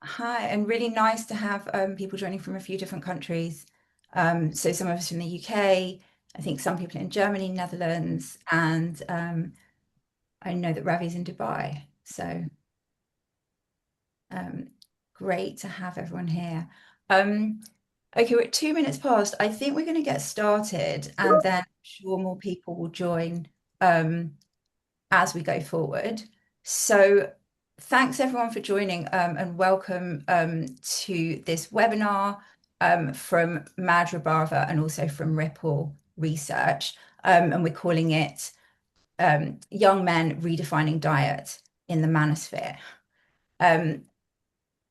Hi, and really nice to have people joining from a few different countries. So some of us from the UK, I think some people in Germany, Netherlands, and I know that Ravi's in Dubai. So um, great to have everyone here. Um, okay, we're at 2 minutes past. I think we're going to get started, and then I'm sure more people will join. Um, as we go forward. So thanks everyone for joining and welcome to this webinar from Madra Brava and also from Ripple Research. And we're calling it Young Men Redefining Diet in the Manosphere. Um,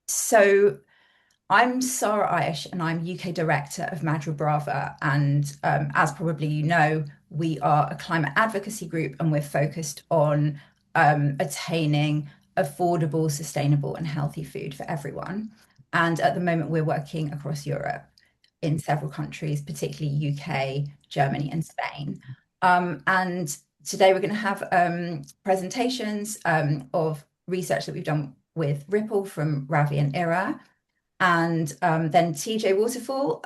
so I'm Sarah Aish, and I'm UK Director of Madra Brava. And as probably you know, we are a climate advocacy group and we're focused on attaining affordable, sustainable, and healthy food for everyone. And at the moment, we're working across Europe in several countries, particularly UK, Germany, and Spain. And today we're going to have presentations of research that we've done with Ripple from Ravi and Ira. And then TJ Waterfall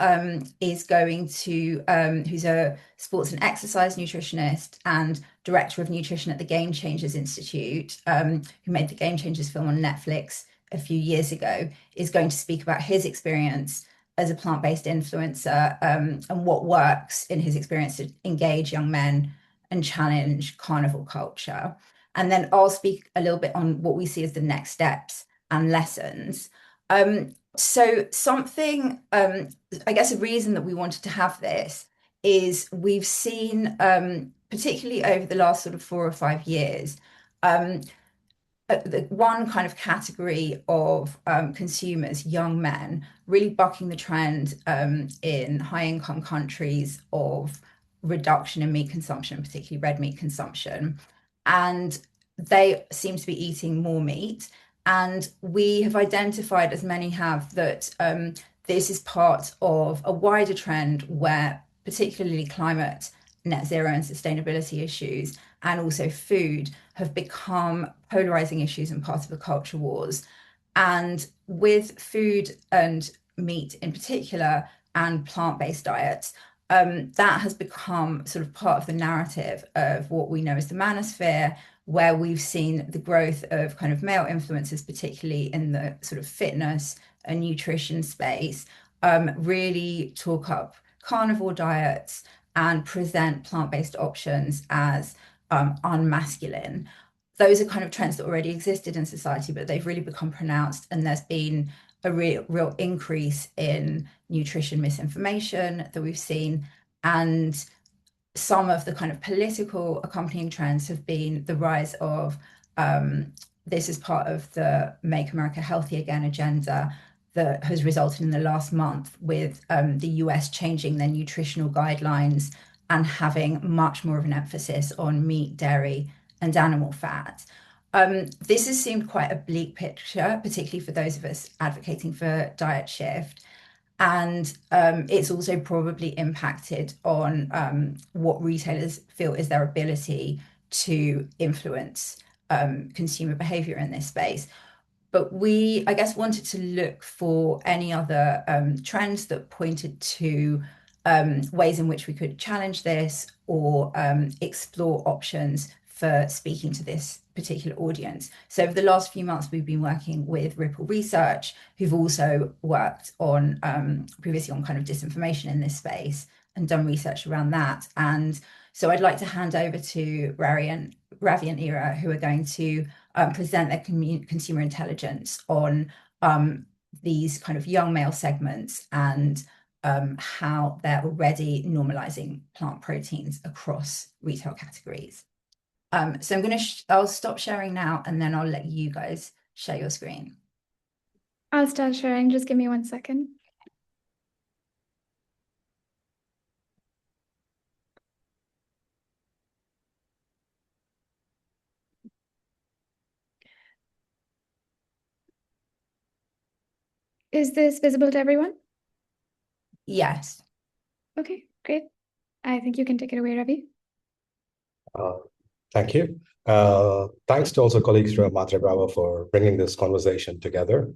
is going to, who's a sports and exercise nutritionist and director of nutrition at the Game Changers Institute, who made the Game Changers film on Netflix a few years ago, is going to speak about his experience as a plant-based influencer and what works in his experience to engage young men and challenge carnivore culture. And then I'll speak a little bit on what we see as the next steps and lessons. So something, I guess a reason that we wanted to have this is we've seen, particularly over the last sort of 4 or 5 years, um, the one kind of category of consumers, young men, really bucking the trend in high income countries of reduction in meat consumption, particularly red meat consumption. And they seem to be eating more meat. And we have identified, as many have, that this is part of a wider trend where particularly climate, net zero, and sustainability issues, and also food have become polarizing issues and part of the culture wars. And with food and meat in particular, and plant-based diets, that has become sort of part of the narrative of what we know as the manosphere, where we've seen the growth of kind of male influencers, particularly in the sort of fitness and nutrition space, really talk up carnivore diets and present plant-based options as unmasculine. Those are kind of trends that already existed in society, but they've really become pronounced, and there's been a real increase in nutrition misinformation that we've seen. And some of the kind of political accompanying trends have been the rise of this is part of the Make America Healthy Again agenda that has resulted in the last month with the US changing their nutritional guidelines and having much more of an emphasis on meat, dairy, and animal fat. This has seemed quite a bleak picture, particularly for those of us advocating for diet shift. And it's also probably impacted on what retailers feel is their ability to influence consumer behavior in this space. But we, I guess, wanted to look for any other trends that pointed to ways in which we could challenge this or explore options for speaking to this particular audience. So over the last few months, we've been working with Ripple Research, who've also worked on previously on kind of disinformation in this space and done research around that. And so I'd like to hand over to Ravi and Ira, who are going to present their consumer intelligence on these kind of young male segments and how they're already normalizing plant proteins across retail categories. So I'll stop sharing now, and then I'll let you guys share your screen. I'll start sharing. Just give me 1 second. Is this visible to everyone? Yes. Okay, great. I think you can take it away, Ravi. Thank you. Thanks to also colleagues from Madre Bravo for bringing this conversation together.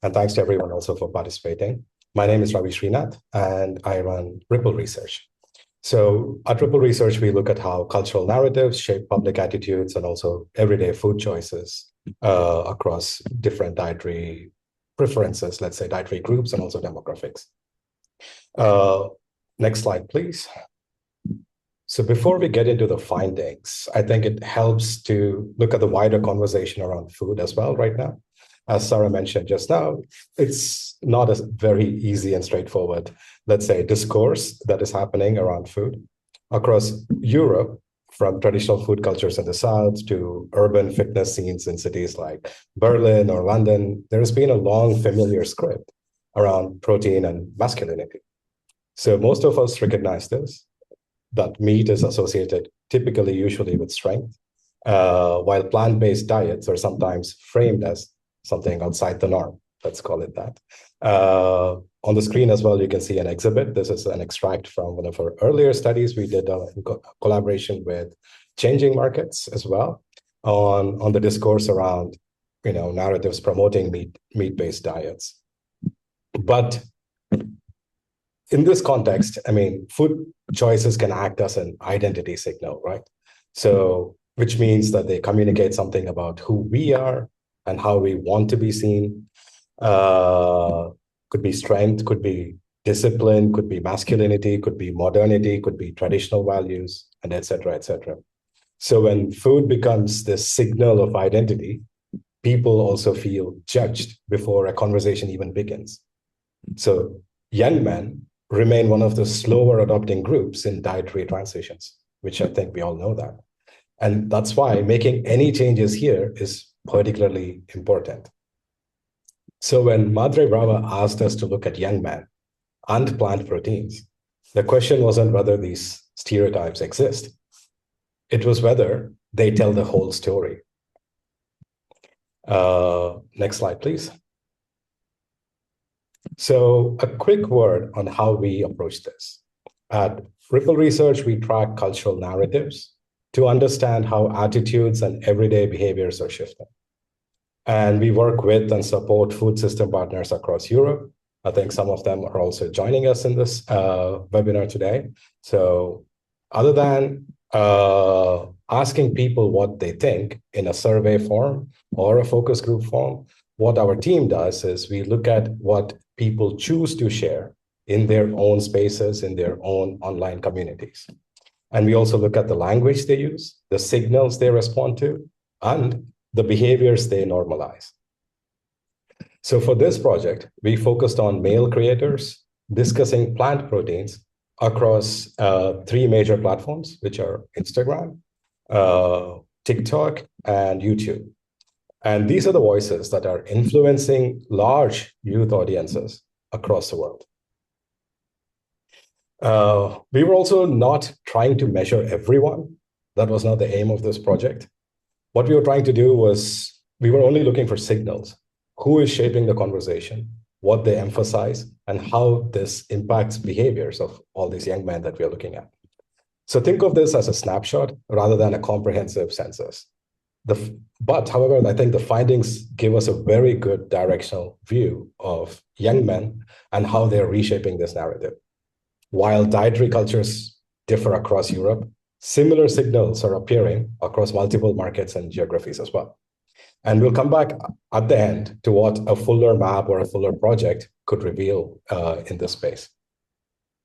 And thanks to everyone also for participating. My name is Ravi Srinath, and I run Ripple Research. So at Ripple Research, we look at how cultural narratives shape public attitudes and also everyday food choices across different dietary preferences, let's say dietary groups and also demographics. Uh, Next slide, please. So before we get into the findings, I think it helps to look at the wider conversation around food as well right now. As Sarah mentioned just now, it's not a very easy and straightforward, let's say, discourse that is happening around food. Across Europe, from traditional food cultures in the South to urban fitness scenes in cities like Berlin or London, there has been a long familiar script around protein and masculinity. So most of us recognize this, that meat is associated typically, usually with strength, while plant-based diets are sometimes framed as something outside the norm. Let's call it that. On the screen as well, you can see an exhibit. This is an extract from one of our earlier studies we did in collaboration with Changing Markets as well on the discourse around narratives promoting meat-based diets. But in this context, I mean, food choices can act as an identity signal, right? So, which means that they communicate something about who we are and how we want to be seen. Could be strength, could be discipline, could be masculinity, could be modernity, could be traditional values, and et cetera, et cetera. So when food becomes the signal of identity, people also feel judged before a conversation even begins. So young men remain one of the slower adopting groups in dietary transitions, which I think we all know that. And that's why making any changes here is particularly important. So when Madre Brava asked us to look at young men and plant proteins, the question wasn't whether these stereotypes exist. It was whether they tell the whole story. Next slide, please. So a quick word on how we approach this. At Ripple Research, we track cultural narratives to understand how attitudes and everyday behaviors are shifting. And we work with and support food system partners across Europe. I think some of them are also joining us in this webinar today. So other than asking people what they think in a survey form or a focus group form, what our team does is we look at what people choose to share in their own spaces, in their own online communities. And we also look at the language they use, the signals they respond to, and the behaviors they normalize. So for this project, we focused on male creators discussing plant proteins across three major platforms, which are Instagram, TikTok, and YouTube. And these are the voices that are influencing large youth audiences across the world. We were also not trying to measure everyone. That was not the aim of this project. What we were trying to do was we were only looking for signals. Who is shaping the conversation, what they emphasize, and how this impacts behaviors of all these young men that we are looking at. So think of this as a snapshot rather than a comprehensive census. But however, I think the findings give us a very good directional view of young men and how they're reshaping this narrative. While dietary cultures differ across Europe, similar signals are appearing across multiple markets and geographies as well. And we'll come back at the end to what a fuller map or a fuller project could reveal in this space.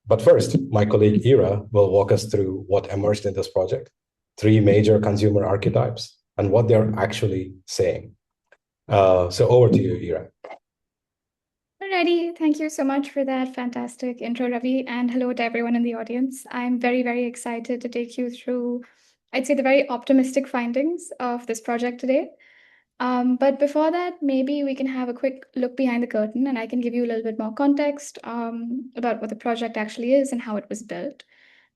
But first, my colleague Ira will walk us through what emerged in this project, three major consumer archetypes, and what they're actually saying. So over to you, Ira. Alrighty, thank you so much for that fantastic intro, Ravi, and hello to everyone in the audience. I'm very, very excited to take you through, I'd say, the very optimistic findings of this project today. But before that, maybe we can have a quick look behind the curtain and I can give you a little bit more context about what the project actually is and how it was built.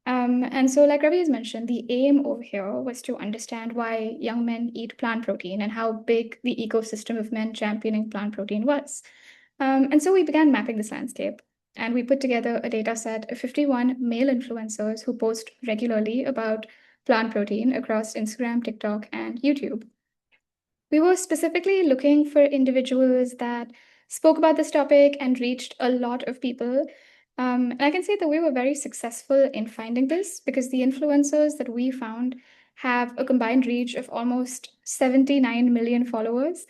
And so, like Ravi has mentioned, the aim over here was to understand why young men eat plant protein and how big the ecosystem of men championing plant protein was. And so we began mapping this landscape. And we put together a data set of 51 male influencers who post regularly about plant protein across Instagram, TikTok, and YouTube. We were specifically looking for individuals that spoke about this topic and reached a lot of people. And I can say that we were very successful in finding this because the influencers that we found have a combined reach of almost 79 million followers,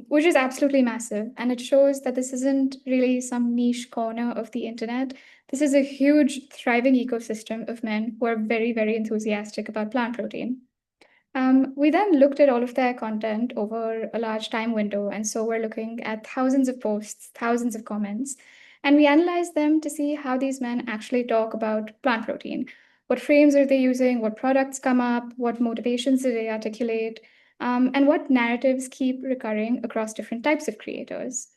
which is absolutely massive. And it shows that this isn't really some niche corner of the internet. This is a huge, thriving ecosystem of men who are very, very enthusiastic about plant protein. We then looked at all of their content over a large time window. And so we're looking at thousands of posts, thousands of comments, and we analyzed them to see how these men actually talk about plant protein. What frames are they using? What products come up? What motivations do they articulate? And what narratives keep recurring across different types of creators?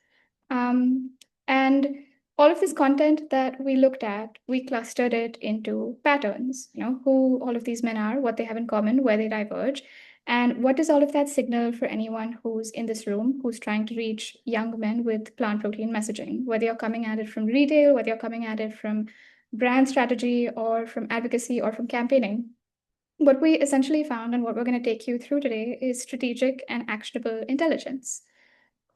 Um, and all of this content that we looked at, we clustered it into patterns, who all of these men are, what they have in common, where they diverge, and what does all of that signal for anyone who's in this room who's trying to reach young men with plant protein messaging, whether you're coming at it from retail, whether you're coming at it from brand strategy or from advocacy or from campaigning. What we essentially found and what we're going to take you through today is strategic and actionable intelligence.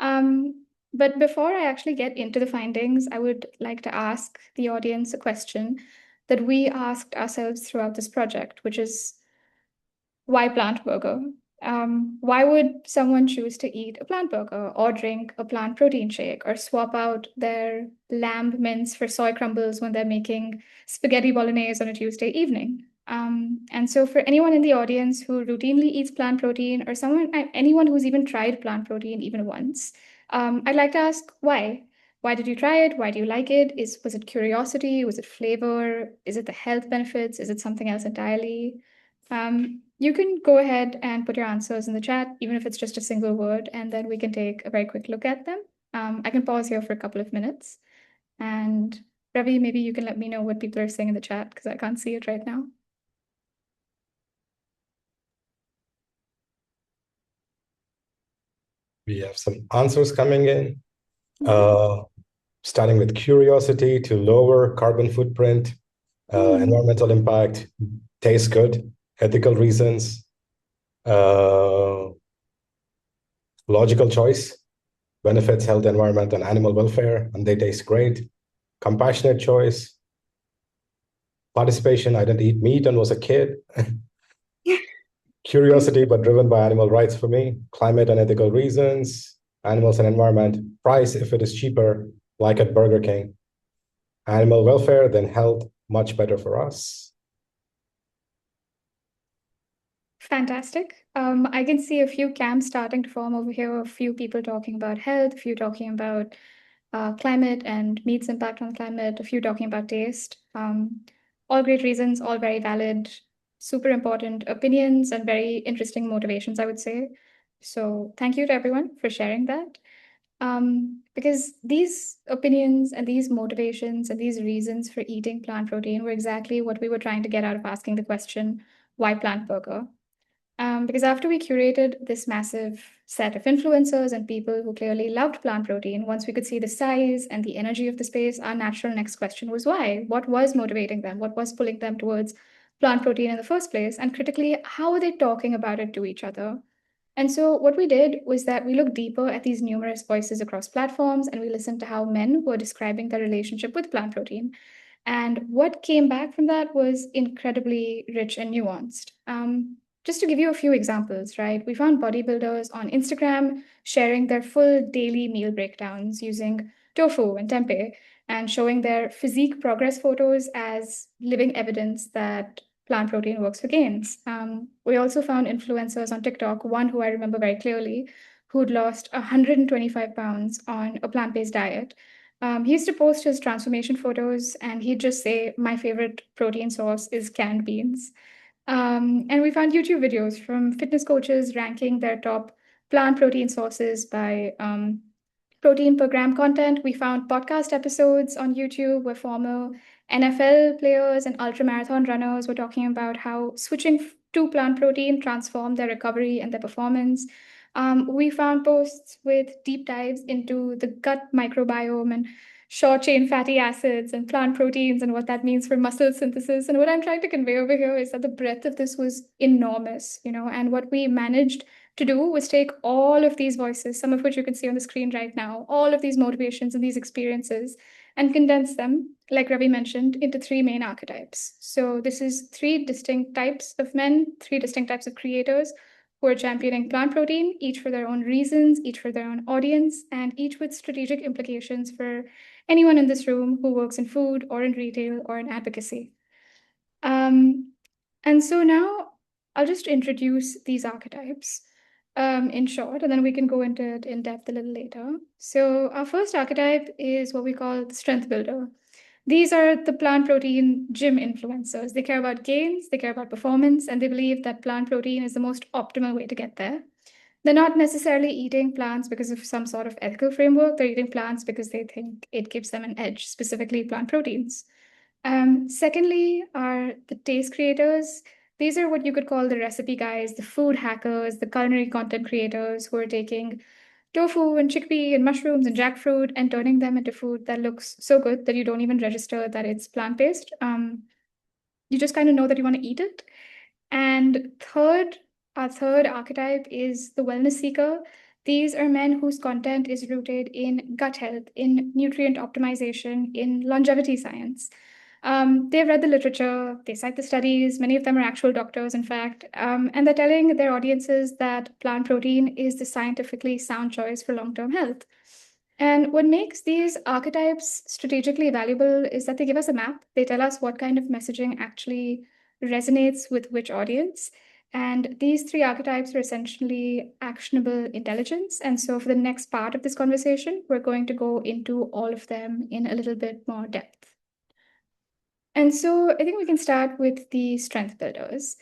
But before I actually get into the findings, I would like to ask the audience a question that we asked ourselves throughout this project, which is why plant burger? Why would someone choose to eat a plant burger or drink a plant protein shake or swap out their lamb mince for soy crumbles when they're making spaghetti bolognese on a Tuesday evening? And so, for anyone in the audience who routinely eats plant protein, or anyone who's even tried plant protein even once, I'd like to ask why. Why did you try it? Why do you like it? Was it curiosity? Was it flavor? Is it the health benefits? Is it something else entirely? You can go ahead and put your answers in the chat, even if it's just a single word, and then we can take a very quick look at them. I can pause here for a couple of minutes. And Ravi, maybe you can let me know what people are saying in the chat because I can't see it right now. We have some answers coming in, starting with curiosity to lower carbon footprint, environmental impact, tastes good, ethical reasons, logical choice, benefits health, environment, and animal welfare, and they taste great. Compassionate choice, participation, I didn't eat meat and was a kid. Curiosity, but driven by animal rights for me. Climate and ethical reasons, animals and environment. Price, if it is cheaper, like at Burger King. Animal welfare, then health, much better for us. Fantastic. I can see a few camps starting to form over here, a few people talking about health, a few talking about climate and meat's impact on climate, a few talking about taste. All great reasons, all very valid, super important opinions, and very interesting motivations, I would say. So thank you to everyone for sharing that. Because these opinions and these motivations and these reasons for eating plant protein were exactly what we were trying to get out of asking the question, why plant burger? Because after we curated this massive set of influencers and people who clearly loved plant protein, once we could see the size and the energy of the space, our natural next question was why? What was motivating them? What was pulling them towards plant protein in the first place? And critically, how are they talking about it to each other? And so, what we did was that we looked deeper at these numerous voices across platforms and we listened to how men were describing their relationship with plant protein. And what came back from that was incredibly rich and nuanced. Just to give you a few examples, right? We found bodybuilders on Instagram sharing their full daily meal breakdowns using tofu and tempeh and showing their physique progress photos as living evidence that plant protein works for gains. We also found influencers on TikTok, one who I remember very clearly, who'd lost 125 pounds on a plant based diet. He used to post his transformation photos and he'd just say, my favorite protein source is canned beans. And we found YouTube videos from fitness coaches ranking their top plant protein sources by protein per gram content. We found podcast episodes on YouTube where former NFL players and ultramarathon runners were talking about how switching to plant protein transformed their recovery and their performance. We found posts with deep dives into the gut microbiome and short chain fatty acids and plant proteins and what that means for muscle synthesis. And what I'm trying to convey over here is that the breadth of this was enormous, and what we managed to do was take all of these voices, some of which you can see on the screen right now, all of these motivations and these experiences, and condense them, like Ravi mentioned, into three main archetypes. So this is three distinct types of men, three distinct types of creators who are championing plant protein, each for their own reasons, each for their own audience, and each with strategic implications for anyone in this room who works in food or in retail or in advocacy. And so now I'll just introduce these archetypes in short, and then we can go into it in depth a little later. So our first archetype is what we call the strength builder. These are the plant protein gym influencers. They care about gains, they care about performance, and they believe that plant protein is the most optimal way to get there. They're not necessarily eating plants because of some sort of ethical framework. They're eating plants because they think it gives them an edge, specifically plant proteins. Secondly, are the taste creators. These are what you could call the recipe guys, the food hackers, the culinary content creators who are taking tofu and chickpea and mushrooms and jackfruit and turning them into food that looks so good that you don't even register that it's plant-based. You just kind of know that you want to eat it. And our third archetype is the wellness seeker. These are men whose content is rooted in gut health, in nutrient optimization, in longevity science. They've read the literature, they cite the studies, many of them are actual doctors, in fact, and they're telling their audiences that plant protein is the scientifically sound choice for long-term health. And what makes these archetypes strategically valuable is that they give us a map. They tell us what kind of messaging actually resonates with which audience. And these three archetypes are essentially actionable intelligence. And so for the next part of this conversation, we're going to go into all of them in a little bit more depth. And so I think we can start with the strength builders.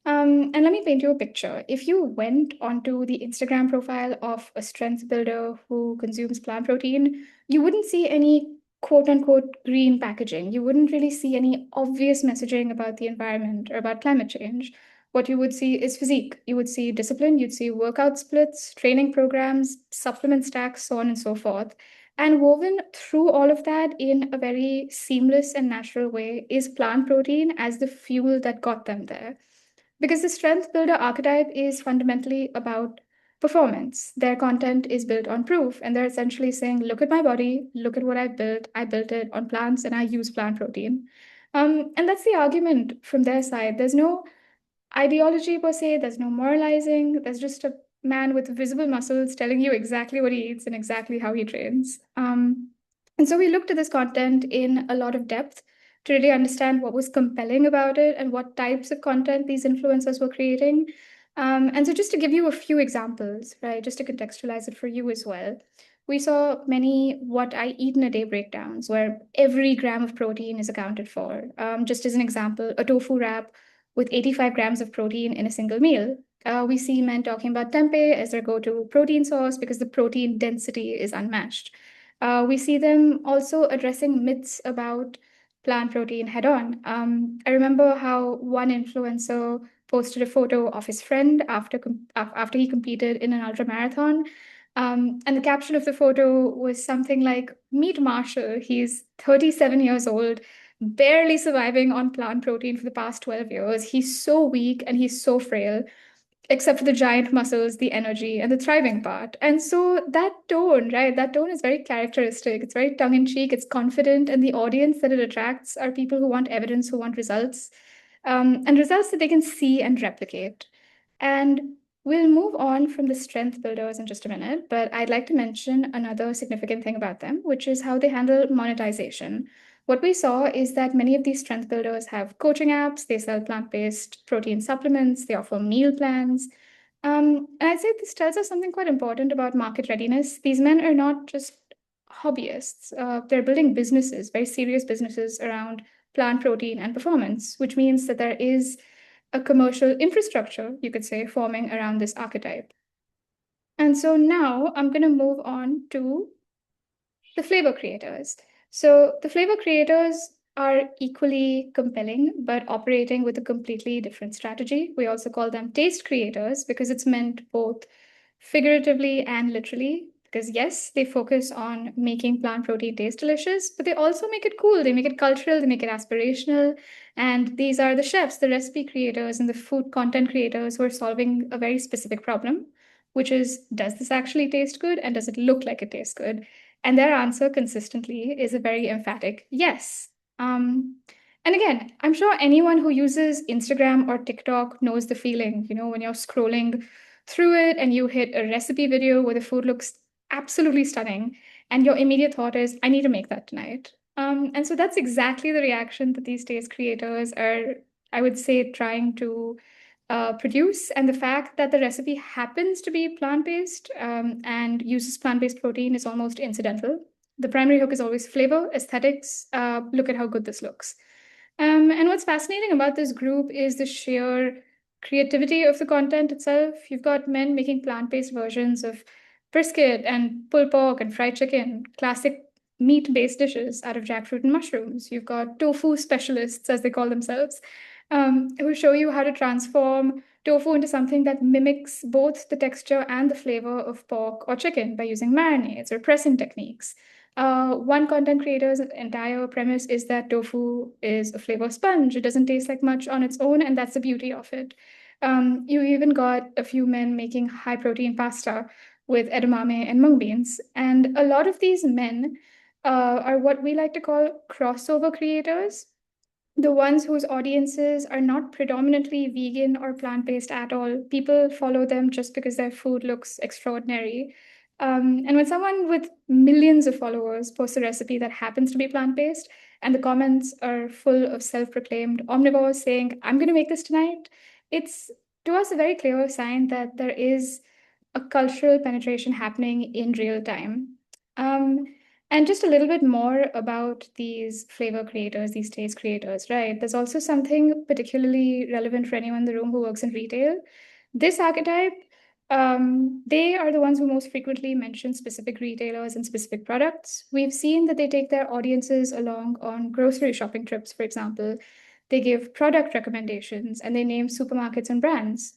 And let me paint you a picture. If you went onto the Instagram profile of a strength builder who consumes plant protein, you wouldn't see any quote unquote green packaging. You wouldn't really see any obvious messaging about the environment or about climate change. What you would see is physique. You would see discipline, you'd see workout splits, training programs, supplement stacks, so on and so forth. And woven through all of that in a very seamless and natural way is plant protein as the fuel that got them there. Because the strength builder archetype is fundamentally about performance. Their content is built on proof, and they're essentially saying, look at my body, look at what I built. I built it on plants and I use plant protein. And that's the argument from their side. There's no ideology per se, there's no moralizing, there's just a man with visible muscles telling you exactly what he eats and exactly how he trains. And so we looked at this content in a lot of depth to really understand what was compelling about it and what types of content these influencers were creating. And so just to give you a few examples, right, just to contextualize it for you as well, we saw many what I eat in a day breakdowns where every gram of protein is accounted for. Just as an example, a tofu wrap with 85 grams of protein in a single meal. We see men talking about tempeh as their go-to protein source because the protein density is unmatched. We see them also addressing myths about plant protein head on. I remember how one influencer posted a photo of his friend after he competed in an ultra marathon. And the caption of the photo was something like, meet Marshall. He's 37 years old, barely surviving on plant protein for the past 12 years. He's so weak and he's so frail, except for the giant muscles, the energy, and the thriving part. And so that tone, right, that tone is very characteristic. It's very tongue in cheek, it's confident, and the audience that it attracts are people who want evidence, who want results, and results that they can see and replicate. And we'll move on from the strength builders in just a minute, but I'd like to mention another significant thing about them, which is how they handle monetization. What we saw is that many of these strength builders have coaching apps, they sell plant-based protein supplements, they offer meal plans. And I'd say this tells us something quite important about market readiness. These men are not just hobbyists. They're building businesses, very serious businesses around plant protein and performance, which means that there is a commercial infrastructure, you could say, forming around this archetype. And so now I'm going to move on to the flavor creators. So the flavor creators are equally compelling, but operating with a completely different strategy. We also call them taste creators because it's meant both figuratively and literally. because yes, they focus on making plant protein taste delicious, but they also make it cool. They make it cultural, they make it aspirational. And these are the chefs, the recipe creators, and the food content creators who are solving a very specific problem, which is, does this actually taste good? And does it look like it tastes good? And their answer consistently is a very emphatic yes. And again, I'm sure anyone who uses Instagram or TikTok knows the feeling, when you're scrolling through it and you hit a recipe video where the food looks absolutely stunning, and your immediate thought is, I need to make that tonight. And so that's exactly the reaction that these taste creators are, I would say, trying to produce. And the fact that the recipe happens to be plant-based and uses plant-based protein is almost incidental. The primary hook is always flavor, aesthetics. Look at how good this looks. And what's fascinating about this group is the sheer creativity of the content itself. You've got men making plant-based versions of brisket and pulled pork and fried chicken, classic meat-based dishes out of jackfruit and mushrooms. You've got tofu specialists, as they call themselves, who show you how to transform tofu into something that mimics both the texture and the flavor of pork or chicken by using marinades or pressing techniques. One content creator's entire premise is that tofu is a flavor sponge. It doesn't taste like much on its own, and that's the beauty of it. You even got a few men making high protein pasta with edamame and mung beans. And a lot of these men are what we like to call crossover creators, the ones whose audiences are not predominantly vegan or plant-based at all. People follow them just because their food looks extraordinary. And when someone with millions of followers posts a recipe that happens to be plant-based, and the comments are full of self-proclaimed omnivores saying, I'm going to make this tonight, it's to us a very clear sign that there is a cultural penetration happening in real time. Um, and just a little bit more about these flavor creators, these taste creators, right? There's also something particularly relevant for anyone in the room who works in retail. This archetype, they are the ones who most frequently mention specific retailers and specific products. We've seen that they take their audiences along on grocery shopping trips, for example. They give product recommendations and they name supermarkets and brands.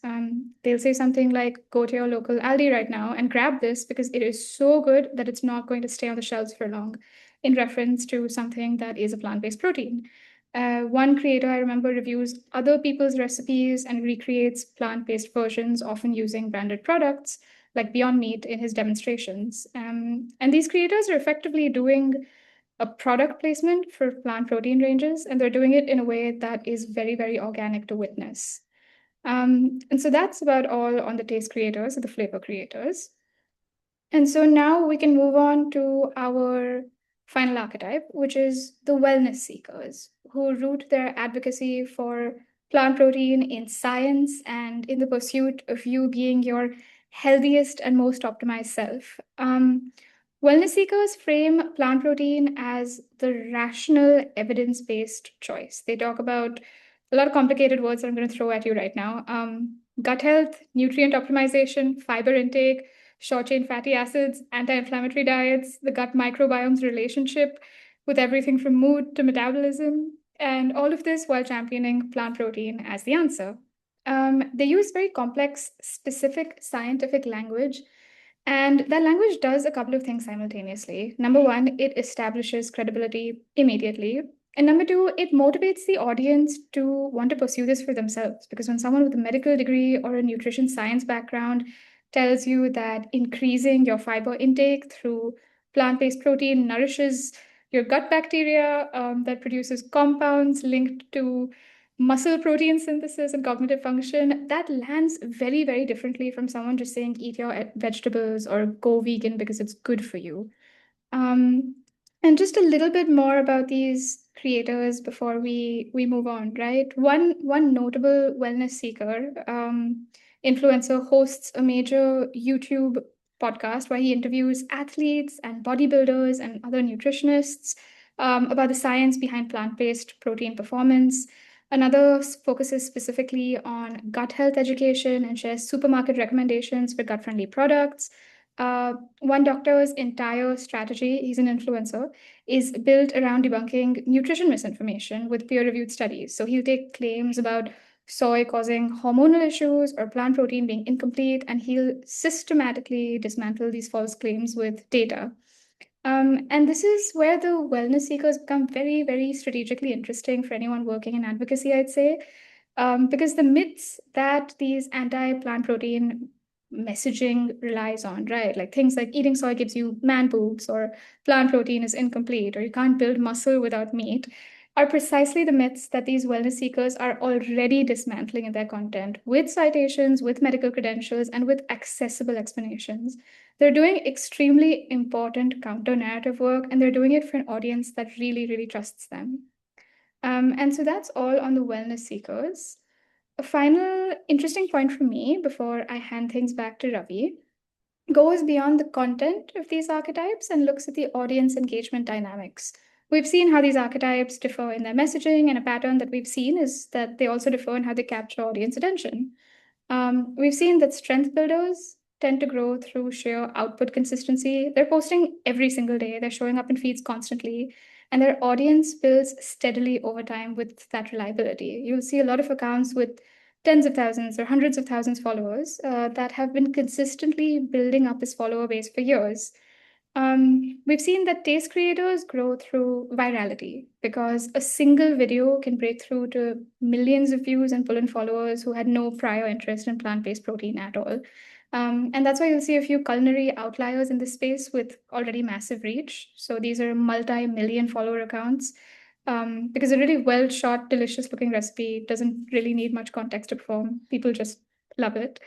They'll say something like, go to your local Aldi right now and grab this because it is so good that it's not going to stay on the shelves for long, in reference to something that is a plant-based protein. One creator I remember reviews other people's recipes and recreates plant-based versions, often using branded products like Beyond Meat in his demonstrations. And these creators are effectively doing a product placement for plant protein ranges, and they're doing it in a way that is very, very organic to witness. And so that's about all on the taste creators or the flavor creators. And so now we can move on to our final archetype, which is the wellness seekers, who root their advocacy for plant protein in science and in the pursuit of you being your healthiest and most optimized self. Wellness seekers frame plant protein as the rational, evidence-based choice. They talk about a lot of complicated words that I'm going to throw at you right now. Gut health, nutrient optimization, fiber intake, short-chain fatty acids, anti-inflammatory diets, the gut microbiome's relationship with everything from mood to metabolism, and all of this while championing plant protein as the answer. They use very complex, specific scientific language, and that language does a couple of things simultaneously. Number one, it establishes credibility immediately. And number two, it motivates the audience to want to pursue this for themselves. Because when someone with a medical degree or a nutrition science background tells you that increasing your fiber intake through plant-based protein nourishes your gut bacteria that produces compounds linked to muscle protein synthesis and cognitive function, that lands very, very differently from someone just saying eat your vegetables or go vegan because it's good for you. Um, and just a little bit more about these creators before we move on, right? One notable wellness seeker, influencer, hosts a major YouTube podcast where he interviews athletes and bodybuilders and other nutritionists about the science behind plant-based protein performance. Another focuses specifically on gut health education and shares supermarket recommendations for gut-friendly products. One doctor's entire strategy, he's an influencer, is built around debunking nutrition misinformation with peer-reviewed studies. So he'll take claims about soy causing hormonal issues or plant protein being incomplete, and he'll systematically dismantle these false claims with data. And this is where the wellness seekers become very, very strategically interesting for anyone working in advocacy, I'd say, because the myths that these anti-plant protein messaging relies on, right? Like things like eating soy gives you man boobs, or plant protein is incomplete, or you can't build muscle without meat, are precisely the myths that these wellness seekers are already dismantling in their content with citations, with medical credentials, and with accessible explanations. They're doing extremely important counter narrative work, and they're doing it for an audience that really, really trusts them. And so that's all on the wellness seekers. A final interesting point for me before I hand things back to Ravi goes beyond the content of these archetypes and looks at the audience engagement dynamics. We've seen how these archetypes differ in their messaging, and a pattern that we've seen is that they also differ in how they capture audience attention. We've seen that strength builders tend to grow through sheer output consistency. They're posting every single day, they're showing up in feeds constantly, and their audience builds steadily over time with that reliability. You'll see a lot of accounts with tens of thousands or hundreds of thousands followers that have been consistently building up this follower base for years. We've seen that taste creators grow through virality because a single video can break through to millions of views and pull in followers who had no prior interest in plant-based protein at all. And that's why you'll see a few culinary outliers in this space with already massive reach. So these are multi-million follower accounts because a really well-shot, delicious-looking recipe doesn't really need much context to perform. People just love it.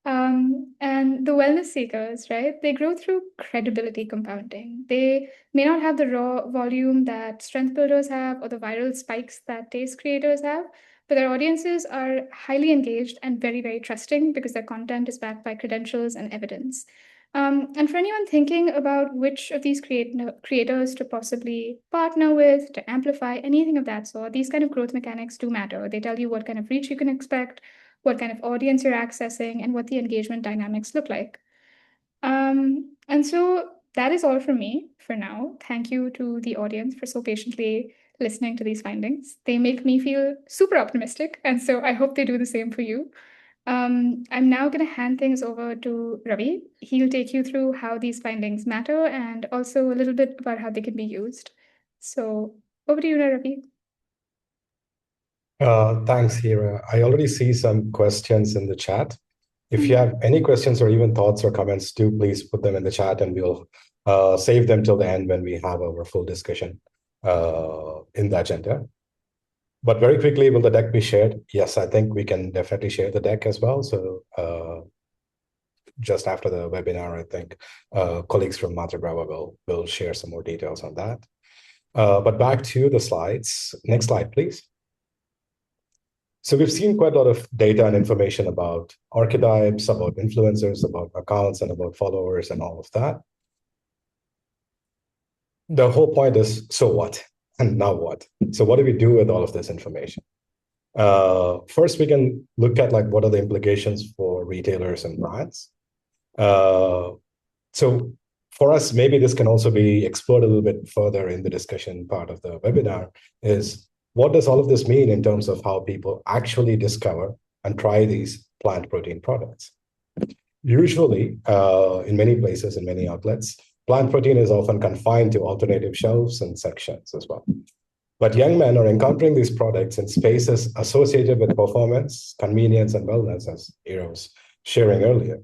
And the wellness seekers, right? They grow through credibility compounding. They may not have the raw volume that strength builders have or the viral spikes that taste creators have, but their audiences are highly engaged and very, very trusting because their content is backed by credentials and evidence. And for anyone thinking about which of these creators to possibly partner with, to amplify, anything of that sort, these kind of growth mechanics do matter. They tell you what kind of reach you can expect, what kind of audience you're accessing, and what the engagement dynamics look like. And so that is all from me for now. Thank you to the audience for so patiently listening to these findings. They make me feel super optimistic, and so I hope they do the same for you. I'm now going to hand things over to Ravi. He'll take you through how these findings matter and also a little bit about how they can be used. So over to you, Ravi. Thanks, Hira. I already see some questions in the chat. If you have any questions or even thoughts or comments, do please put them in the chat, and we'll save them till the end when we have our full discussion in the agenda. But very quickly, will the deck be shared? Yes, I think we can definitely share the deck as well. So just after the webinar, I think colleagues from Matra Brava will share some more details on that. But back to the slides. Next slide, please. So we've seen quite a lot of data and information about archetypes, about influencers, about accounts, and about followers and all of that. The whole point is, so what? And now what? So what do we do with all of this information? First, we can look at like what are the implications for retailers and brands. So for us, maybe this can also be explored a little bit further in the discussion part of the webinar, is what does all of this mean in terms of how people actually discover and try these plant protein products? Usually, in many places, in many outlets, plant protein is often confined to alternative shelves and sections as well. But young men are encountering these products in spaces associated with performance, convenience, and wellness, as Hira was sharing earlier.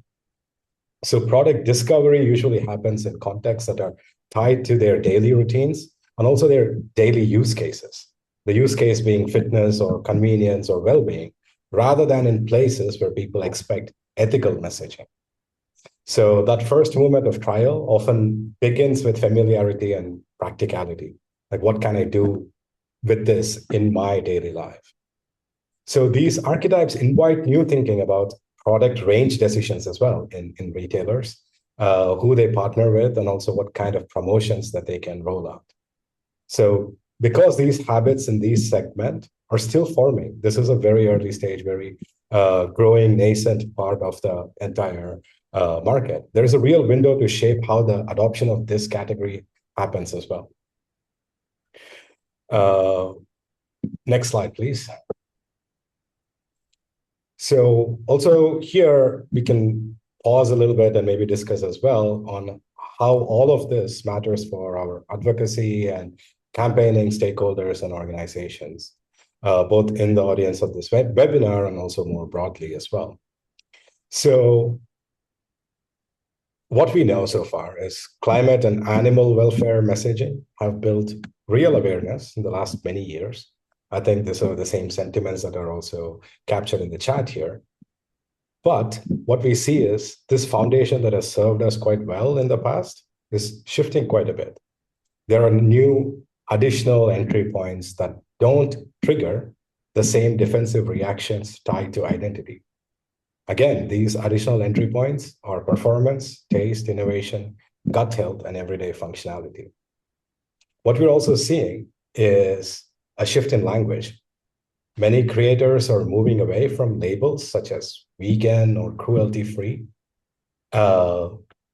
So product discovery usually happens in contexts that are tied to their daily routines and also their daily use cases. The use case being fitness or convenience or well-being, rather than in places where people expect ethical messaging. So that first moment of trial often begins with familiarity and practicality. Like, what can I do with this in my daily life? So these archetypes invite new thinking about product range decisions as well in retailers, who they partner with, and also what kind of promotions that they can roll out. So because these habits in these segments are still forming, this is a very early stage, very growing, nascent part of the entire market. There is a real window to shape how the adoption of this category happens as well. Next slide, please. So also here, we can pause a little bit and maybe discuss as well on how all of this matters for our advocacy and campaigning stakeholders and organizations, both in the audience of this webinar and also more broadly as well. So what we know so far is climate and animal welfare messaging have built real awareness in the last many years. I think these are the same sentiments that are also captured in the chat here. But what we see is this foundation that has served us quite well in the past is shifting quite a bit. There are new additional entry points that don't trigger the same defensive reactions tied to identity. Again, these additional entry points are performance, taste, innovation, gut health, and everyday functionality. What we're also seeing is a shift in language. Many creators are moving away from labels such as vegan or cruelty-free,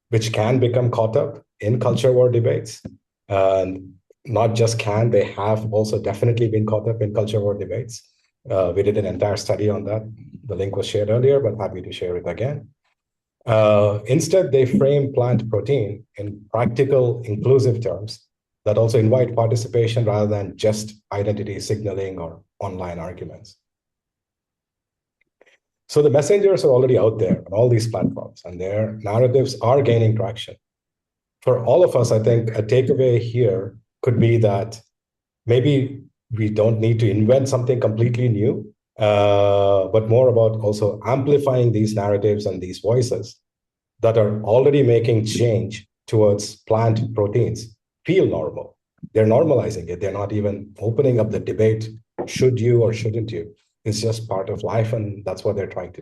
which can become caught up in culture war debates. And not just can, they have also definitely been caught up in culture war debates. We did an entire study on that. The link was shared earlier, but happy to share it again. Instead, they frame plant protein in practical, inclusive terms that also invite participation rather than just identity signaling or online arguments. So the messengers are already out there on all these platforms, and their narratives are gaining traction. For all of us, I think a takeaway here could be that maybe we don't need to invent something completely new, but more about also amplifying these narratives and these voices that are already making change towards plant proteins feel normal. They're normalizing it. They're not even opening up the debate, should you or shouldn't you? It's just part of life, and that's what they're trying to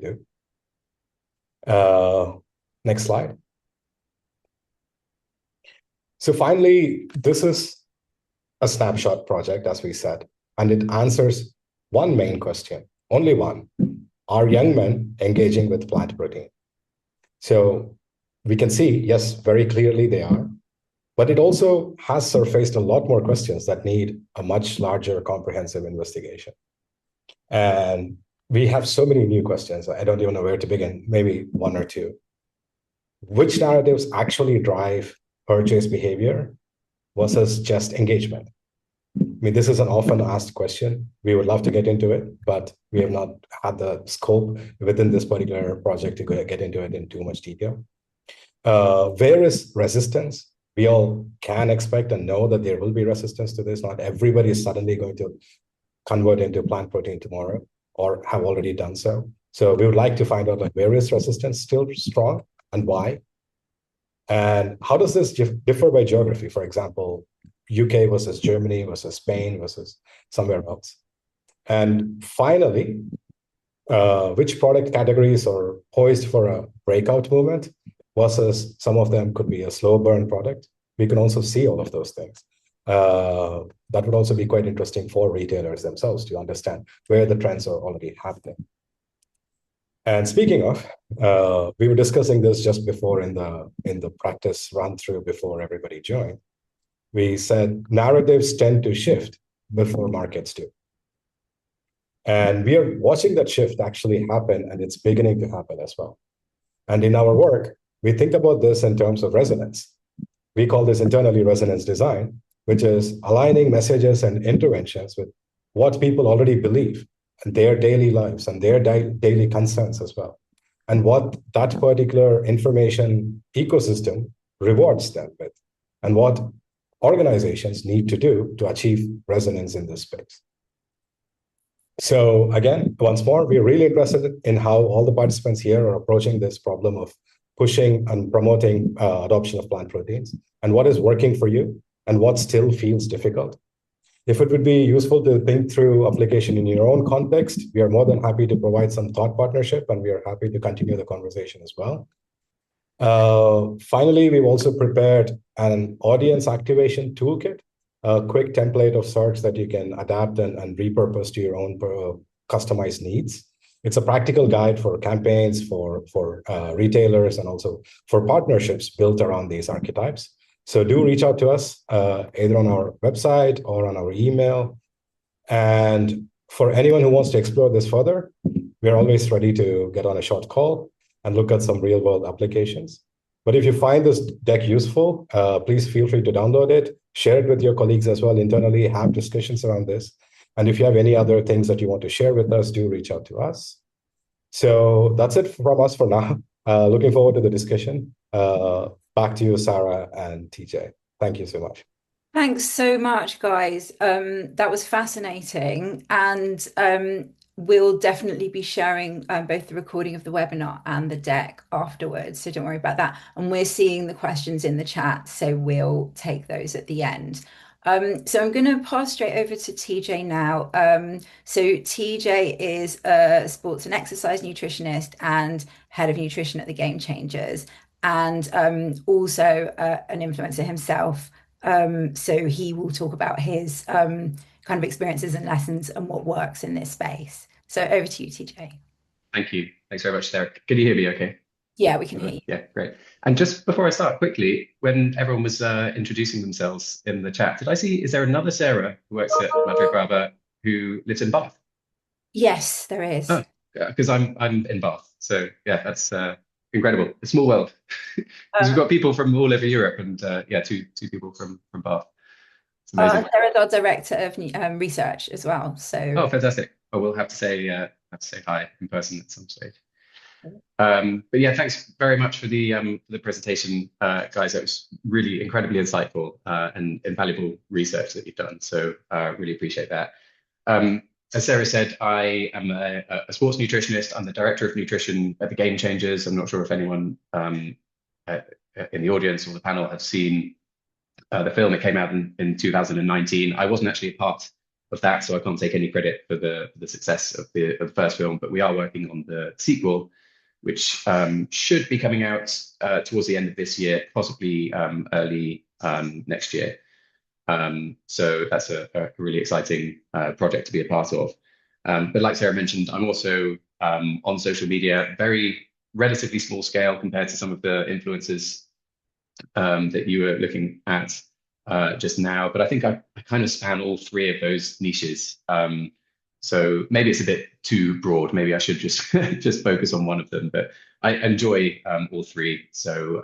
do. Next slide. So finally, this is a snapshot project, as we said, and it answers one main question, only one. Are young men engaging with plant protein? So we can see, yes, very clearly they are, but it also has surfaced a lot more questions that need a much larger comprehensive investigation. And we have so many new questions. I don't even know where to begin, maybe one or two. Which narratives actually drive purchase behavior versus just engagement? I mean, this is an often asked question. We would love to get into it, but we have not had the scope within this particular project to get into it in too much detail. Where is resistance? We all can expect and know that there will be resistance to this. Not everybody is suddenly going to convert into plant protein tomorrow or have already done so. So we would like to find out, like, where is resistance still strong and why? And how does this differ by geography? For example, UK versus Germany versus Spain versus somewhere else. And finally, which product categories are poised for a breakout movement versus some of them could be a slow burn product. We can also see all of those things. That would also be quite interesting for retailers themselves to understand where the trends are already happening. And speaking of, we were discussing this just before in the practice run through before everybody joined. We said narratives tend to shift before markets do. And we are watching that shift actually happen, and it's beginning to happen as well. And in our work, we think about this in terms of resonance. We call this internally resonance design, which is aligning messages and interventions with what people already believe and their daily lives and their daily concerns as well, and what that particular information ecosystem rewards them with, and what organizations need to do to achieve resonance in this space. So again, once more, we're really interested in how all the participants here are approaching this problem of pushing and promoting adoption of plant proteins, and what is working for you and what still feels difficult. If it would be useful to think through application in your own context, we are more than happy to provide some thought partnership, and we are happy to continue the conversation as well. Finally, we've also prepared an audience activation toolkit, a quick template of sorts that you can adapt and repurpose to your own customized needs. It's a practical guide for campaigns, for retailers, and also for partnerships built around these archetypes. So do reach out to us either on our website or on our email. And for anyone who wants to explore this further, we're always ready to get on a short call and look at some real world applications. But if you find this deck useful, please feel free to download it, share it with your colleagues as well internally, have discussions around this. And if you have any other things that you want to share with us, do reach out to us. So that's it from us for now. Looking forward to the discussion. Back to you, Sarah and TJ. Thank you so much. Thanks so much, guys. That was fascinating. And we'll definitely be sharing both the recording of the webinar and the deck afterwards. So don't worry about that. And we're seeing the questions in the chat, so we'll take those at the end. So I'm going to pass straight over to TJ now. So TJ is a sports and exercise nutritionist and head of nutrition at the Game Changers, and also an influencer himself. So he will talk about his kind of experiences and lessons and what works in this space. So over to you, TJ. Thank you. Thanks very much, Sarah. Can you hear me okay? Yeah, we can hear you. Yeah, great. And just before I start, quickly, when everyone was introducing themselves in the chat, did I see, is there another Sarah who works at Madrid Brava who lives in Bath? Yes, there is. Oh, yeah, because I'm in Bath. So yeah, that's incredible. A small world. Because we've got people from all over Europe and yeah, two people from Bath. It's amazing. Sarah's our director of research as well. So oh, fantastic. Oh, we'll have to say hi in person at some stage. But yeah, thanks very much for the presentation, guys. That was really incredibly insightful and invaluable research that you've done. So really appreciate that. As Sarah said, I am a sports nutritionist. I'm the director of nutrition at the Game Changers. I'm not sure if anyone in the audience or the panel have seen the film. It came out in 2019. I wasn't actually a part of that, so I can't take any credit for the success of the first film, but we are working on the sequel, which should be coming out towards the end of this year, possibly early next year. So that's a really exciting project to be a part of. But like Sarah mentioned, I'm also on social media, very relatively small scale compared to some of the influencers that you were looking at just now. But I think I kind of span all three of those niches. So maybe it's a bit too broad. Maybe I should just just focus on one of them. But I enjoy all three. So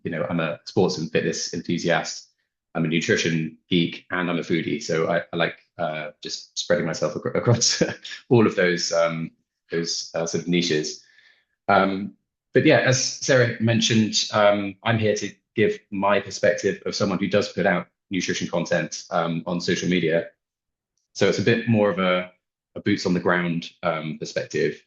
you know, I'm a sports and fitness enthusiast. I'm a nutrition geek, and I'm a foodie. So I like just spreading myself across all of those sort of niches. But yeah, as Sarah mentioned, I'm here to give my perspective of someone who does put out nutrition content on social media. So it's a bit more of a boots on the ground perspective.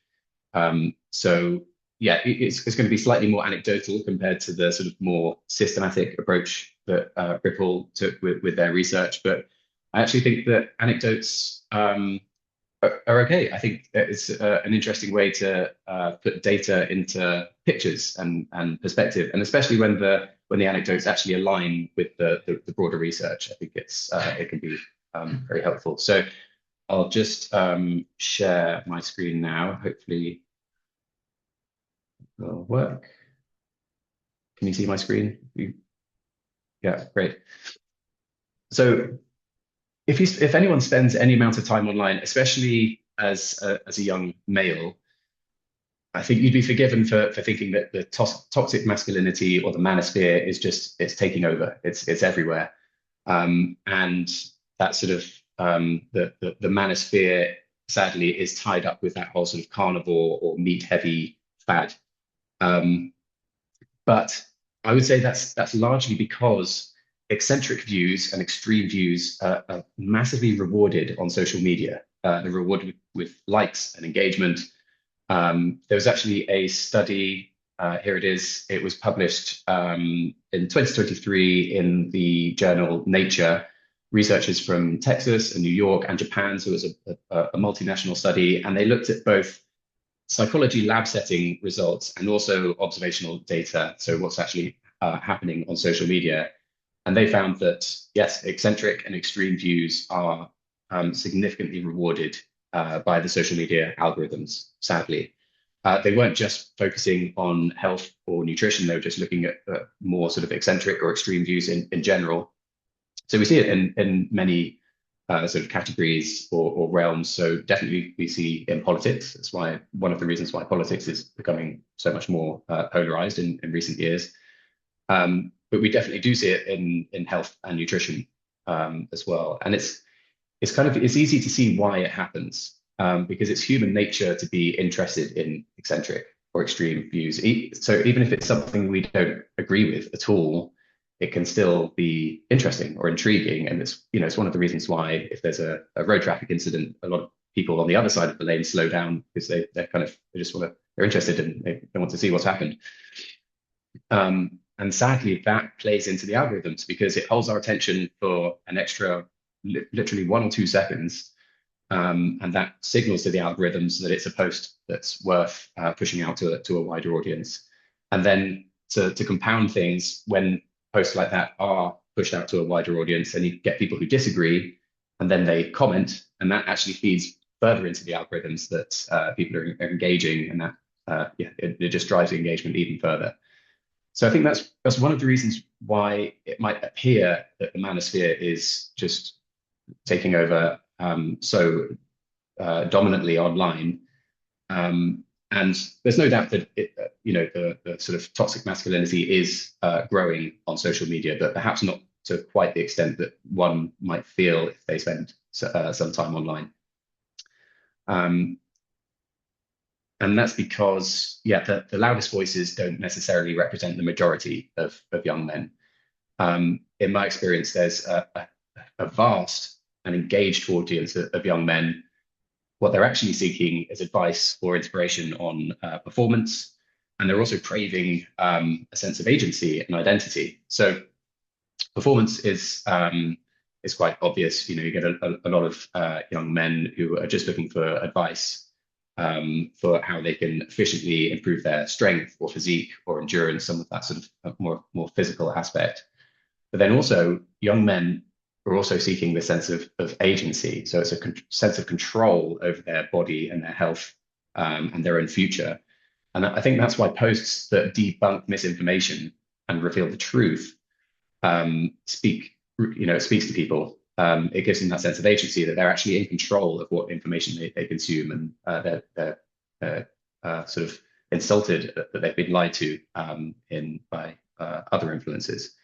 So yeah, it's going to be slightly more anecdotal compared to the sort of more systematic approach that Ripple took with their research. But I actually think that anecdotes are okay. I think it's an interesting way to put data into pictures and perspective, and especially when the anecdotes actually align with the broader research. I think it can be very helpful. So I'll just share my screen now. Hopefully it'll work. Can you see my screen? Yeah, great. So if anyone spends any amount of time online, especially as a young male, I think you'd be forgiven for thinking that the toxic masculinity or the manosphere is just, it's taking over. It's everywhere. And that sort of the manosphere, sadly, is tied up with that whole sort of carnivore or meat heavy fad. But I would say that's largely because eccentric views and extreme views are massively rewarded on social media. They're rewarded with likes and engagement. There was actually a study, here it is, it was published in 2023 in the journal Nature. Researchers from Texas and New York and Japan, so it was a multinational study, and they looked at both psychology lab setting results and also observational data, so what's actually happening on social media. And they found that, yes, eccentric and extreme views are significantly rewarded by the social media algorithms, sadly. They weren't just focusing on health or nutrition, they were just looking at more sort of eccentric or extreme views in general. So we see it in many sort of categories or realms. So definitely we see in politics. That's why one of the reasons why politics is becoming so much more polarized in recent years. But we definitely do see it in health and nutrition as well. And it's easy to see why it happens, because it's human nature to be interested in eccentric or extreme views. So even if it's something we don't agree with at all, it can still be interesting or intriguing. And it's one of the reasons why if there's a road traffic incident, a lot of people on the other side of the lane slow down because they're interested and they want to see what's happened. And sadly, that plays into the algorithms because it holds our attention for an extra, literally 1 or 2 seconds. And that signals to the algorithms that it's a post that's worth pushing out to a wider audience. And then to compound things, when posts like that are pushed out to a wider audience and you get people who disagree, and then they comment, and that actually feeds further into the algorithms that people are engaging, and that it just drives the engagement even further. So I think that's one of the reasons why it might appear that the Manosphere is just taking over so dominantly online. And there's no doubt that the sort of toxic masculinity is growing on social media, but perhaps not to quite the extent that one might feel if they spend some time online. And that's because, the loudest voices don't necessarily represent the majority of young men. In my experience, there's a vast and engaged audience of young men. What they're actually seeking is advice or inspiration on performance, and they're also craving a sense of agency and identity. So performance is quite obvious. You get a lot of young men who are just looking for advice for how they can efficiently improve their strength or physique or endurance, some of that sort of more physical aspect. But then also young men are also seeking the sense of agency. So it's a sense of control over their body and their health and their own future. And I think that's why posts that debunk misinformation and reveal the truth speaks to people. It gives them that sense of agency that they're actually in control of what information they consume, and they're sort of insulted that they've been lied to by other influences.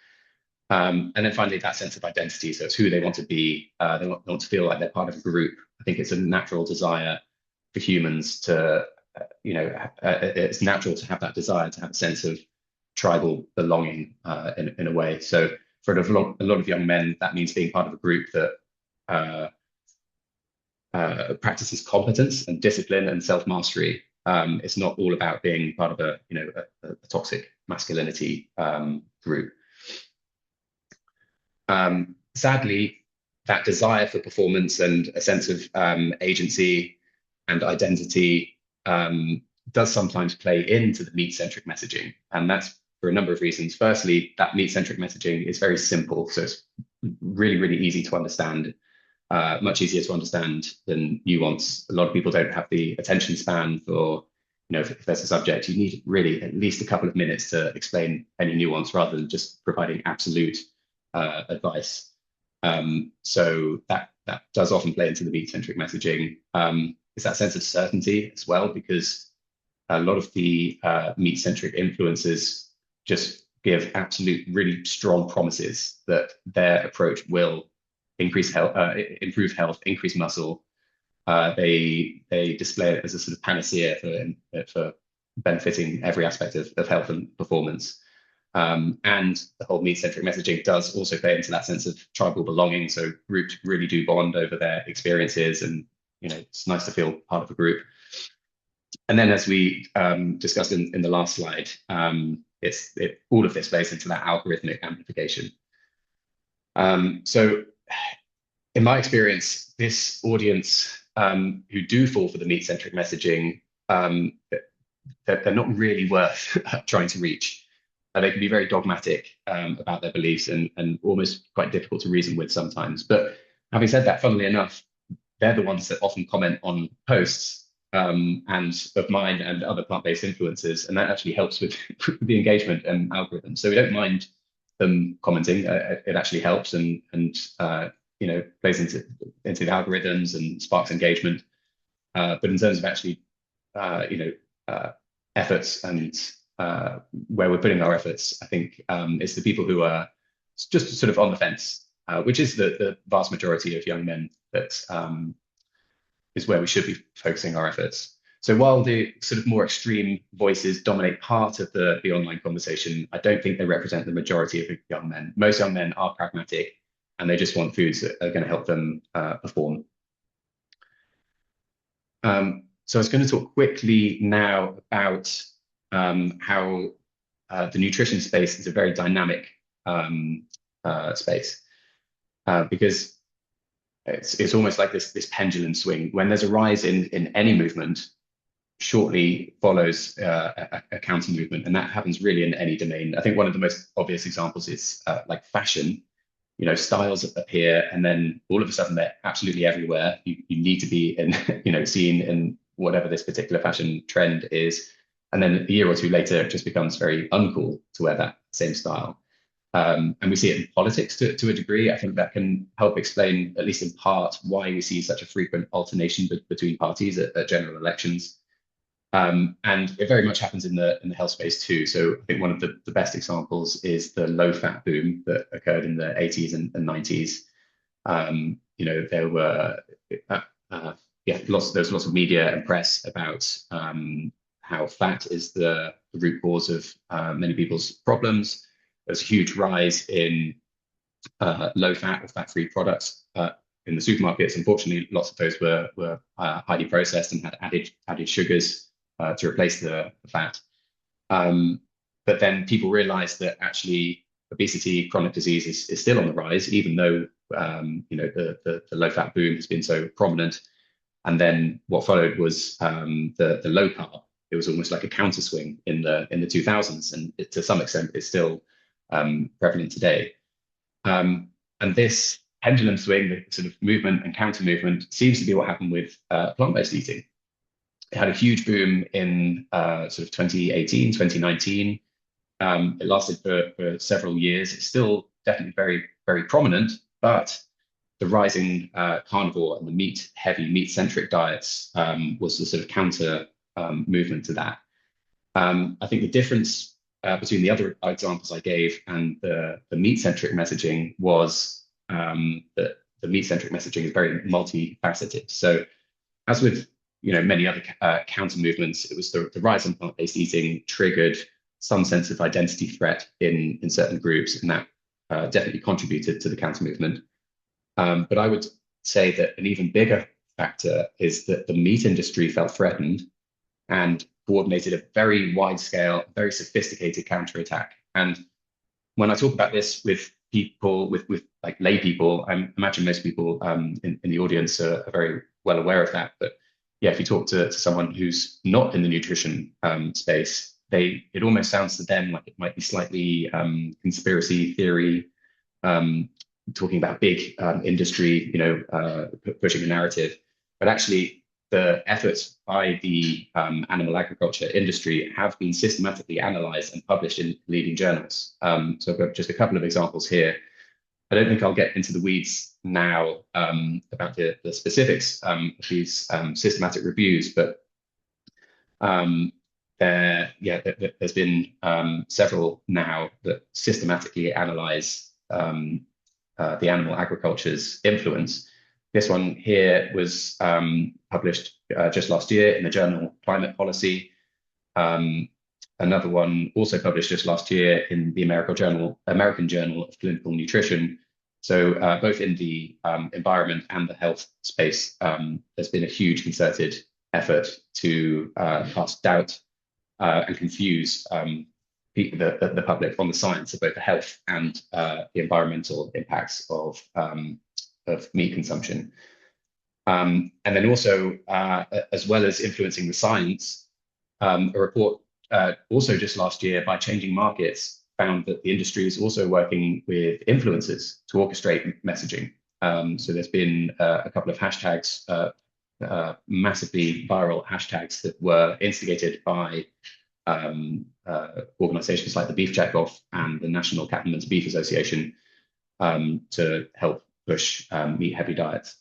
And then finally, that sense of identity. So it's who they want to be. They want to feel like they're part of a group. I think it's a natural desire for humans to, it's natural to have that desire to have a sense of tribal belonging in a way. So for a lot of young men, that means being part of a group that practices competence and discipline and self-mastery. It's not all about being part of a toxic masculinity group. Sadly, that desire for performance and a sense of agency and identity does sometimes play into the meat-centric messaging, and that's for a number of reasons. Firstly, that meat-centric messaging is very simple, so it's really, really easy to understand, much easier to understand than nuance. A lot of people don't have the attention span for, if there's a subject, you need really at least a couple of minutes to explain any nuance rather than just providing absolute advice. So that does often play into the meat-centric messaging. It's that sense of certainty as well, because a lot of the meat-centric influences just give absolute, really strong promises that their approach will increase health, improve health, increase muscle. They display it as a sort of panacea for benefiting every aspect of health and performance. And the whole meat-centric messaging does also play into that sense of tribal belonging. So groups really do bond over their experiences, and it's nice to feel part of a group. And then, as we discussed in the last slide, all of this plays into that algorithmic amplification. So in my experience, this audience who do fall for the meat-centric messaging, they're not really worth trying to reach. They can be very dogmatic about their beliefs and almost quite difficult to reason with sometimes. But having said that, funnily enough, they're the ones that often comment on posts and of mine and other plant-based influencers, and that actually helps with the engagement and algorithms. So we don't mind them commenting. It actually helps, and plays into the algorithms and sparks engagement. But in terms of actually, efforts and where we're putting our efforts, I think it's the people who are just sort of on the fence, which is the vast majority of young men. That is where we should be focusing our efforts. So while the sort of more extreme voices dominate part of the online conversation, I don't think they represent the majority of young men. Most young men are pragmatic, and they just want foods that are going to help them perform. So I was going to talk quickly now about how the nutrition space is a very dynamic space, because it's almost like this pendulum swing. When there's a rise in any movement, shortly follows a counter movement, and that happens really in any domain. I think one of the most obvious examples is like fashion. Styles appear, and then all of a sudden they're absolutely everywhere. You need to be in, seen in whatever this particular fashion trend is, and then a year or two later, it just becomes very uncool to wear that same style. And we see it in politics to a degree. I think that can help explain, at least in part, why we see such a frequent alternation between parties at general elections. And it very much happens in the health space too. So I think one of the best examples is the low-fat boom that occurred in the 80s and 90s. There were there's lots of media and press about how fat is the root cause of many people's problems. There's a huge rise in low-fat or fat-free products in the supermarkets. Unfortunately, lots of those were highly processed and had added sugars to replace the fat. But then people realized that actually obesity, chronic disease is still on the rise, even though the low-fat boom has been so prominent. And then what followed was the low carb. It was almost like a counter swing in the 2000s, and to some extent is still prevalent today. And this pendulum swing, the sort of movement and counter movement, seems to be what happened with plant-based eating. It had a huge boom in sort of 2018, 2019. It lasted for several years. It's still definitely very, very prominent, but the rising carnivore and the heavy meat-centric diets was the sort of counter movement to that. I think the difference between the other examples I gave and the meat-centric messaging was that the meat-centric messaging is very multifaceted. So as with many other counter movements, it was the rise in plant-based eating triggered some sense of identity threat in certain groups, and that definitely contributed to the counter movement. But I would say that an even bigger factor is that the meat industry felt threatened and coordinated a very wide-scale, very sophisticated counterattack. And when I talk about this with people, with like lay people, I imagine most people in the audience are very well aware of that. But yeah, if you talk to someone who's not in the nutrition space, it almost sounds to them like it might be slightly conspiracy theory, talking about big industry, pushing a narrative. But actually, the efforts by the animal agriculture industry have been systematically analyzed and published in leading journals. So I've got just a couple of examples here. I don't think I'll get into the weeds now about the specifics of these systematic reviews, but there's been several now that systematically analyze the animal agriculture's influence. This one here was published just last year in the journal Climate Policy. Another one also published just last year in the American Journal of Clinical Nutrition. So both in the environment and the health space, there's been a huge concerted effort to cast doubt and confuse the public on the science of both the health and the environmental impacts of meat consumption. And then also, as well as influencing the science, a report also just last year by Changing Markets found that the industry is also working with influencers to orchestrate messaging. So there's been a couple of hashtags, massively viral hashtags that were instigated by organizations like the Beef Checkoff and the National Cattlemen's Beef Association to help push meat-heavy diets.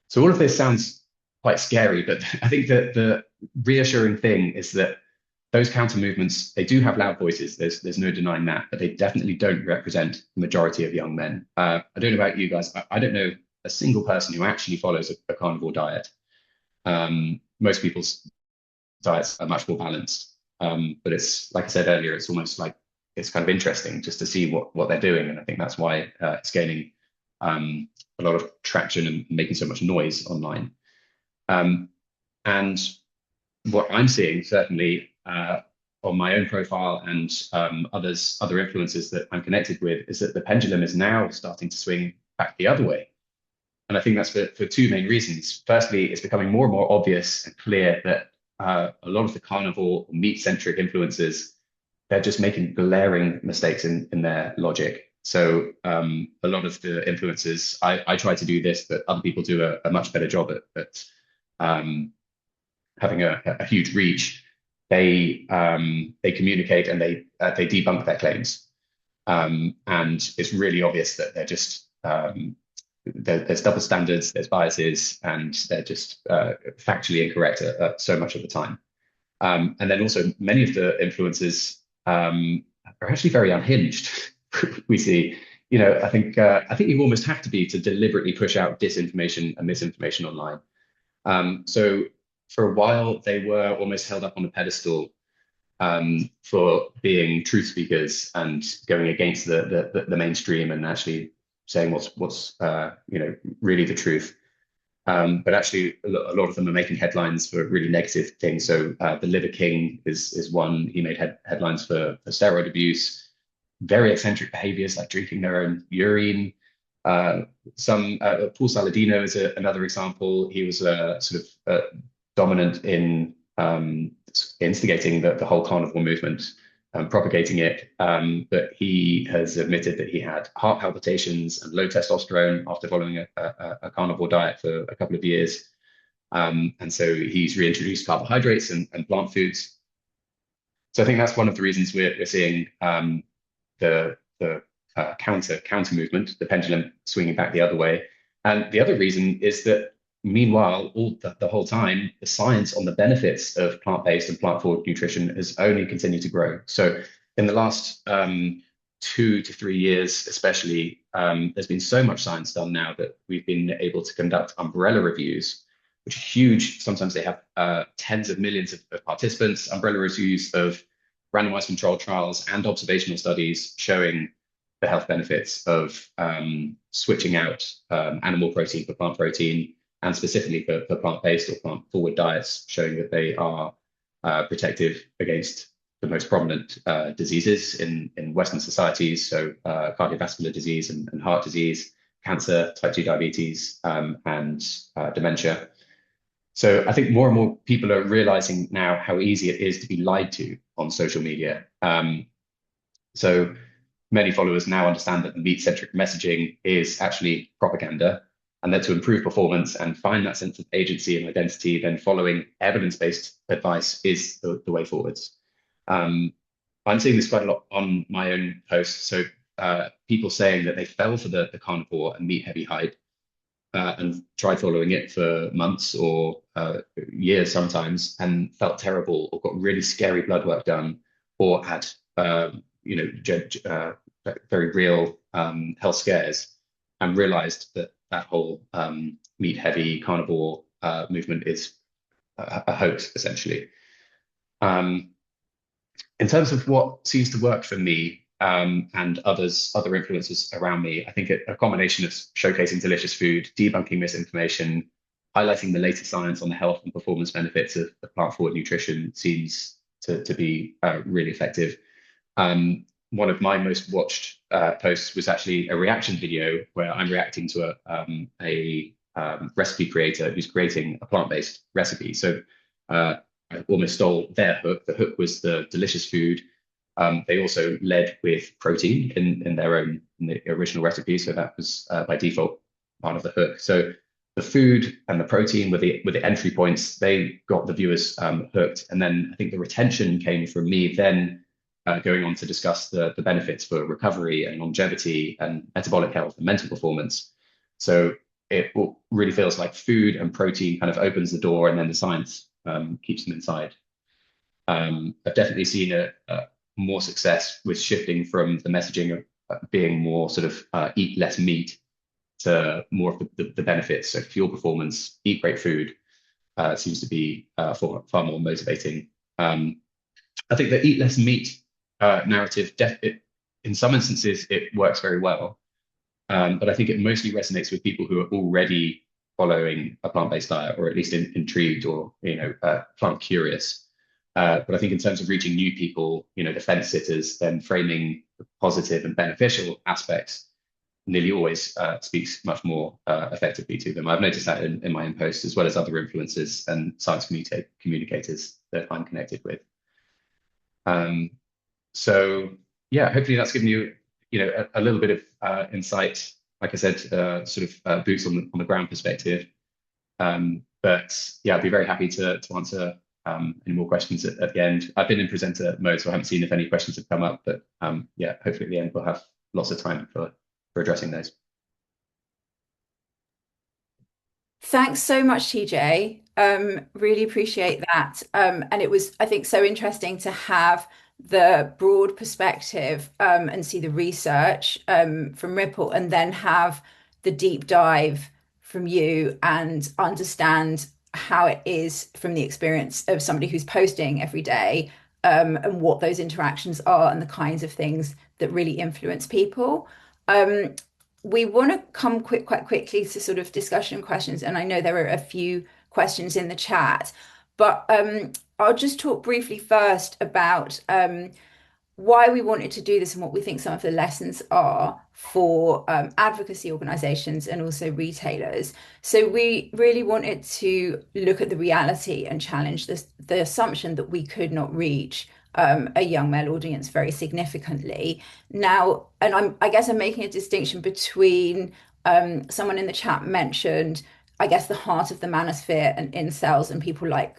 So all of this sounds quite scary, but I think that the reassuring thing is that those counter movements, they do have loud voices. There's no denying that, but they definitely don't represent the majority of young men. I don't know about you guys. I don't know a single person who actually follows a carnivore diet. Most people's diets are much more balanced. But it's, like I said earlier, it's almost like it's kind of interesting just to see what they're doing. And I think that's why it's gaining a lot of traction and making so much noise online. And what I'm seeing certainly on my own profile and other influencers that I'm connected with is that the pendulum is now starting to swing back the other way. And I think that's for two main reasons. Firstly, it's becoming more and more obvious and clear that a lot of the carnivore meat-centric influencers, they're just making glaring mistakes in their logic. So a lot of the influencers, I try to do this, but other people do a much better job at having a huge reach. They communicate and they debunk their claims. And it's really obvious that they're just there's double standards, there's biases, and they're just factually incorrect so much of the time. And then also many of the influencers are actually very unhinged. We see, I think you almost have to be to deliberately push out disinformation and misinformation online. So for a while, they were almost held up on a pedestal for being truth speakers and going against the mainstream and actually saying what's really the truth. But actually, a lot of them are making headlines for really negative things. So the Liver King is one. He made headlines for steroid abuse, very eccentric behaviors like drinking their own urine. Paul Saladino is another example. He was sort of dominant in instigating the whole carnivore movement, propagating it. But he has admitted that he had heart palpitations and low testosterone after following a carnivore diet for a couple of years. And so he's reintroduced carbohydrates and plant foods. So I think that's one of the reasons we're seeing the counter movement, the pendulum swinging back the other way. And the other reason is that meanwhile, the whole time, the science on the benefits of plant-based and plant-forward nutrition has only continued to grow. So in the last 2 to 3 years, especially, there's been so much science done now that we've been able to conduct umbrella reviews, which are huge. Sometimes they have tens of millions of participants, umbrella reviews of randomized controlled trials and observational studies showing the health benefits of switching out animal protein for plant protein, and specifically for plant-based or plant-forward diets, showing that they are protective against the most prominent diseases in Western societies, so cardiovascular disease and heart disease, cancer, type 2 diabetes, and dementia. So I think more and more people are realizing now how easy it is to be lied to on social media. So many followers now understand that the meat-centric messaging is actually propaganda, and that to improve performance and find that sense of agency and identity, then following evidence-based advice is the way forwards. I'm seeing this quite a lot on my own posts. So people saying that they fell for the carnivore and meat-heavy hype and tried following it for months or years sometimes and felt terrible or got really scary blood work done or had very real health scares and realized that whole meat-heavy carnivore movement is a hoax, essentially. In terms of what seems to work for me and other influencers around me, I think a combination of showcasing delicious food, debunking misinformation, highlighting the latest science on the health and performance benefits of plant-forward nutrition seems to be really effective. One of my most watched posts was actually a reaction video where I'm reacting to a recipe creator who's creating a plant-based recipe. So I almost stole their hook. The hook was the delicious food. They also led with protein in the original recipe. So that was by default part of the hook. So the food and the protein were the entry points. They got the viewers hooked. And then I think the retention came from me then going on to discuss the benefits for recovery and longevity and metabolic health and mental performance. So it really feels like food and protein kind of opens the door, and then the science keeps them inside. I've definitely seen a more success with shifting from the messaging of being more sort of eat less meat to more of the benefits. So fuel performance, eat great food seems to be far more motivating. I think the eat less meat narrative, in some instances, it works very well. But I think it mostly resonates with people who are already following a plant-based diet, or at least intrigued, or plant curious. But I think in terms of reaching new people, the fence sitters, then framing the positive and beneficial aspects nearly always speaks much more effectively to them. I've noticed that in my own posts, as well as other influencers and science communicators that I'm connected with. So yeah, hopefully that's given you, a little bit of insight. Like I said, sort of boots on the ground perspective. But yeah, I'd be very happy to answer any more questions at the end. I've been in presenter mode, so I haven't seen if any questions have come up. But yeah, hopefully at the end we'll have lots of time for addressing those. Thanks so much, TJ. Really appreciate that. And it was, I think, so interesting to have the broad perspective and see the research from Ripple, and then have the deep dive from you and understand how it is from the experience of somebody who's posting every day, and what those interactions are and the kinds of things that really influence people. Um, we want to come quite quickly to sort of discussion questions, and I know there are a few questions in the chat, but I'll just talk briefly first about why we wanted to do this and what we think some of the lessons are for advocacy organizations and also retailers. So we really wanted to look at the reality and challenge the assumption that we could not reach a young male audience very significantly. Now, and I guess I'm making a distinction between someone in the chat mentioned, I guess, the heart of the manosphere and incels and people like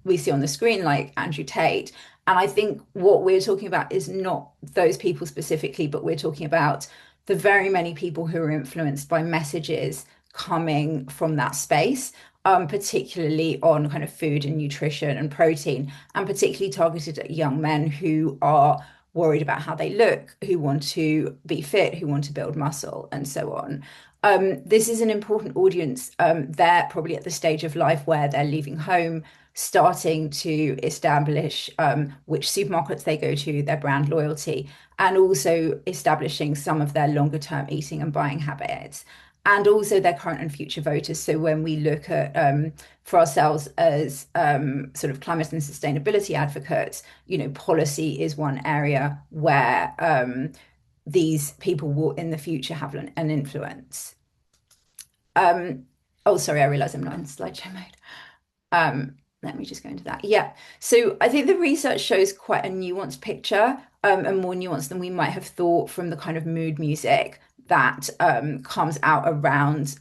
we see on the screen, like Andrew Tate. And I think what we're talking about is not those people specifically, but we're talking about the very many people who are influenced by messages coming from that space, particularly on kind of food and nutrition and protein, and particularly targeted at young men who are worried about how they look, who want to be fit, who want to build muscle, and so on. This is an important audience. They're probably at the stage of life where they're leaving home, starting to establish which supermarkets they go to, their brand loyalty, and also establishing some of their longer term eating and buying habits, and also their current and future voters. So when we look at for ourselves as sort of climate and sustainability advocates, policy is one area where these people will in the future have an influence. Oh, sorry, I realize I'm not in slideshow mode. Let me just go into that. Yeah. So I think the research shows quite a nuanced picture, and more nuanced than we might have thought from the kind of mood music that comes out around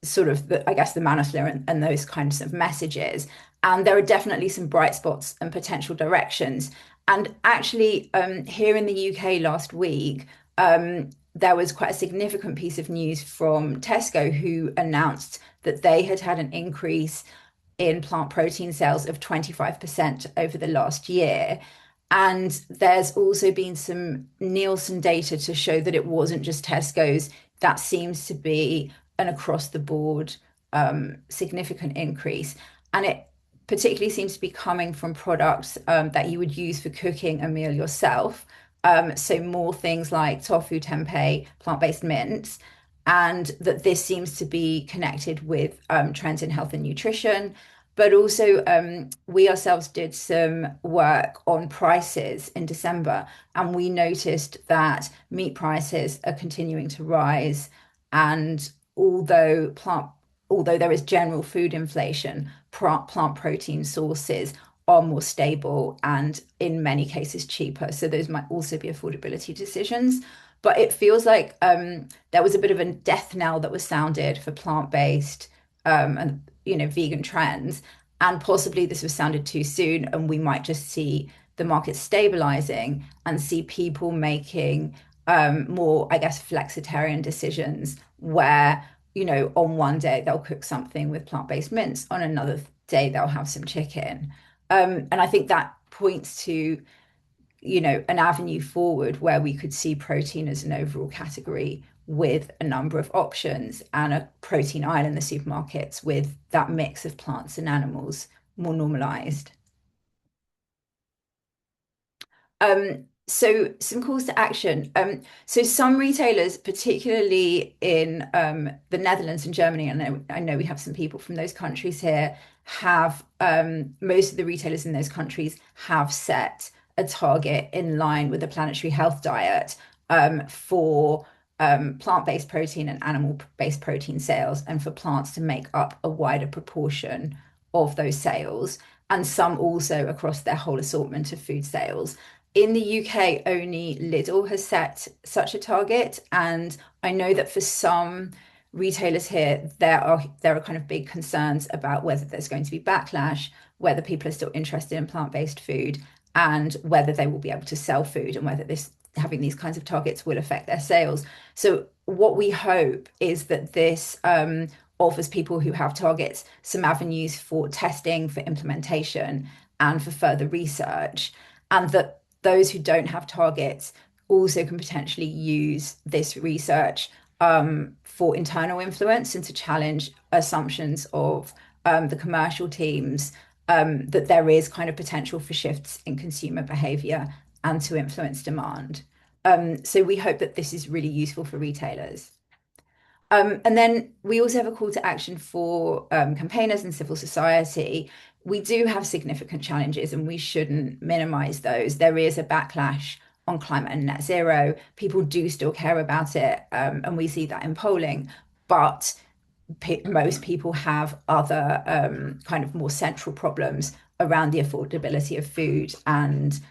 sort of I guess the manosphere and those kinds of messages. And there are definitely some bright spots and potential directions. And actually, here in the UK last week, there was quite a significant piece of news from Tesco, who announced that they had had an increase in plant protein sales of 25% over the last year. And there's also been some Nielsen data to show that it wasn't just Tesco's. That seems to be an across the board significant increase. And it particularly seems to be coming from products that you would use for cooking a meal yourself. So more things like tofu, tempeh, plant-based mints, and that this seems to be connected with trends in health and nutrition. But also, we ourselves did some work on prices in December, and we noticed that meat prices are continuing to rise. And although there is general food inflation, plant protein sources are more stable and in many cases cheaper. So those might also be affordability decisions. But it feels like there was a bit of a death knell that was sounded for plant-based and vegan trends. And possibly this was sounded too soon, and we might just see the market stabilizing and see people making more, I guess, flexitarian decisions where, on one day they'll cook something with plant-based mince, on another day they'll have some chicken. And I think that points to, an avenue forward where we could see protein as an overall category with a number of options and a protein aisle in the supermarkets with that mix of plants and animals more normalized. So some calls to action. So some retailers, particularly in the Netherlands and Germany, and I know we have some people from those countries here, have most of the retailers in those countries have set a target in line with the planetary health diet for plant-based protein and animal-based protein sales, and for plants to make up a wider proportion of those sales, and some also across their whole assortment of food sales. In the UK, only Lidl has set such a target, and I know that for some retailers here, there are kind of big concerns about whether there's going to be backlash, whether people are still interested in plant-based food, and whether they will be able to sell food, and whether having these kinds of targets will affect their sales. So what we hope is that this offers people who have targets some avenues for testing, for implementation, and for further research, and that those who don't have targets also can potentially use this research for internal influence and to challenge assumptions of the commercial teams, that there is kind of potential for shifts in consumer behavior and to influence demand. So we hope that this is really useful for retailers. And then we also have a call to action for campaigners and civil society. We do have significant challenges and we shouldn't minimize those. There is a backlash on climate and net zero. People do still care about it, and we see that in polling, but most people have other kind of more central problems around the affordability of food and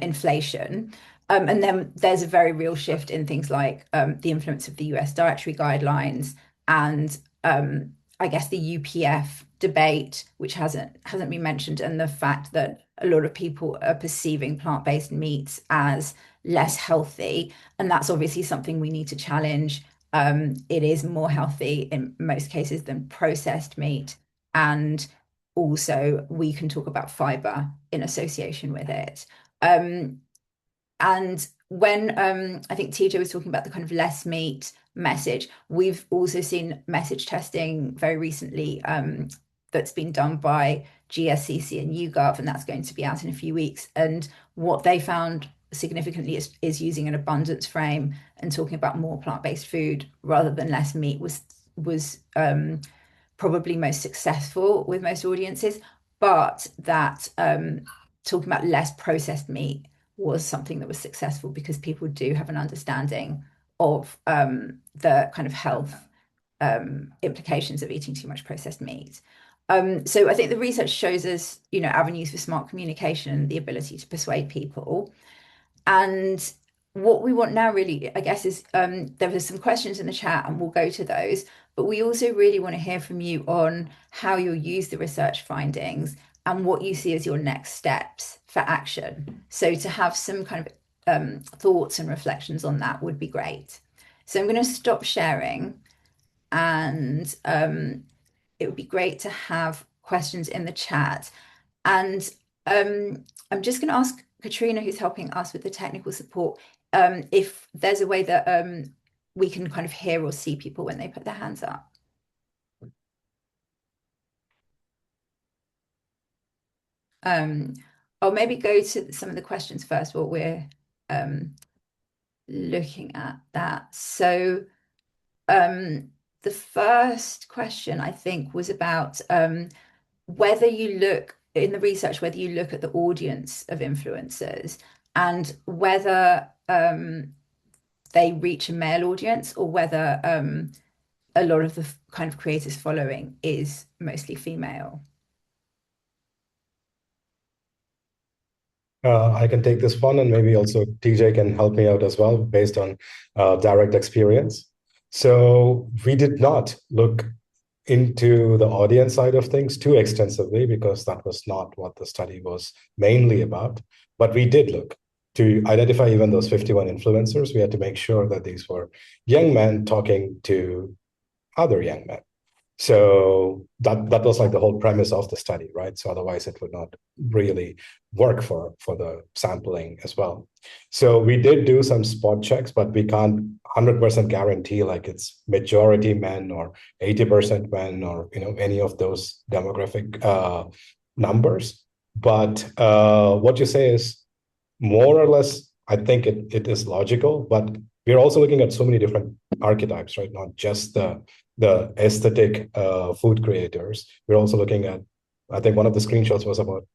inflation. And then there's a very real shift in things like the influence of the US dietary guidelines and I guess the UPF debate, which hasn't been mentioned, and the fact that a lot of people are perceiving plant-based meats as less healthy, and that's obviously something we need to challenge. It is more healthy in most cases than processed meat, and also we can talk about fiber in association with it. And when I think TJ was talking about the kind of less meat message, we've also seen message testing very recently that's been done by GSCC and YouGov, and that's going to be out in a few weeks. And what they found significantly is using an abundance frame and talking about more plant-based food rather than less meat was probably most successful with most audiences, but that talking about less processed meat was something that was successful because people do have an understanding of the kind of health implications of eating too much processed meat. So I think the research shows us, avenues for smart communication, the ability to persuade people. And what we want now really, I guess, is there were some questions in the chat and we'll go to those, but we also really want to hear from you on how you'll use the research findings and what you see as your next steps for action. So to have some kind of thoughts and reflections on that would be great. So I'm going to stop sharing, and it would be great to have questions in the chat. And I'm just going to ask Katrina, who's helping us with the technical support, if there's a way that we can kind of hear or see people when they put their hands up. I'll maybe go to some of the questions first while we're looking at that. So the first question, I think, was about whether you look in the research, whether you look at the audience of influencers and whether they reach a male audience or whether a lot of the kind of creators following is mostly female. I can take this one, and maybe also TJ can help me out as well based on direct experience. So we did not look into the audience side of things too extensively because that was not what the study was mainly about. But we did look to identify even those 51 influencers. We had to make sure that these were young men talking to other young men. So that was like the whole premise of the study, right? So otherwise it would not really work for the sampling as well. So we did do some spot checks, but we can't 100% guarantee like it's majority men or 80% men or any of those demographic numbers. But what you say is more or less, I think it is logical, but we're also looking at so many different archetypes, right? Not just the aesthetic food creators. We're also looking at, I think one of the screenshots was about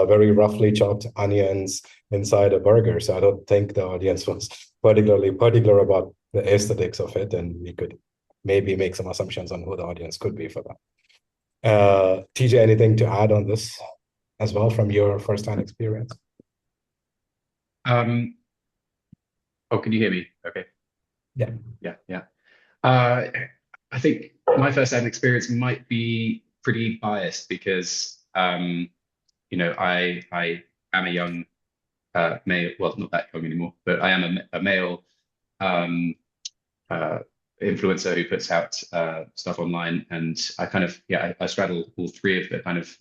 very roughly chopped onions inside a burger. So I don't think the audience was particularly particular about the aesthetics of it, and we could maybe make some assumptions on who the audience could be for that. TJ, anything to add on this as well from your first-hand experience? Oh, can you hear me? Okay. Yeah. Yeah. I think my first-hand experience might be pretty biased because, I am a young male, well, not that young anymore, but I am a male um, influencer who puts out stuff online, and I kind of, I straddle all three of the kind of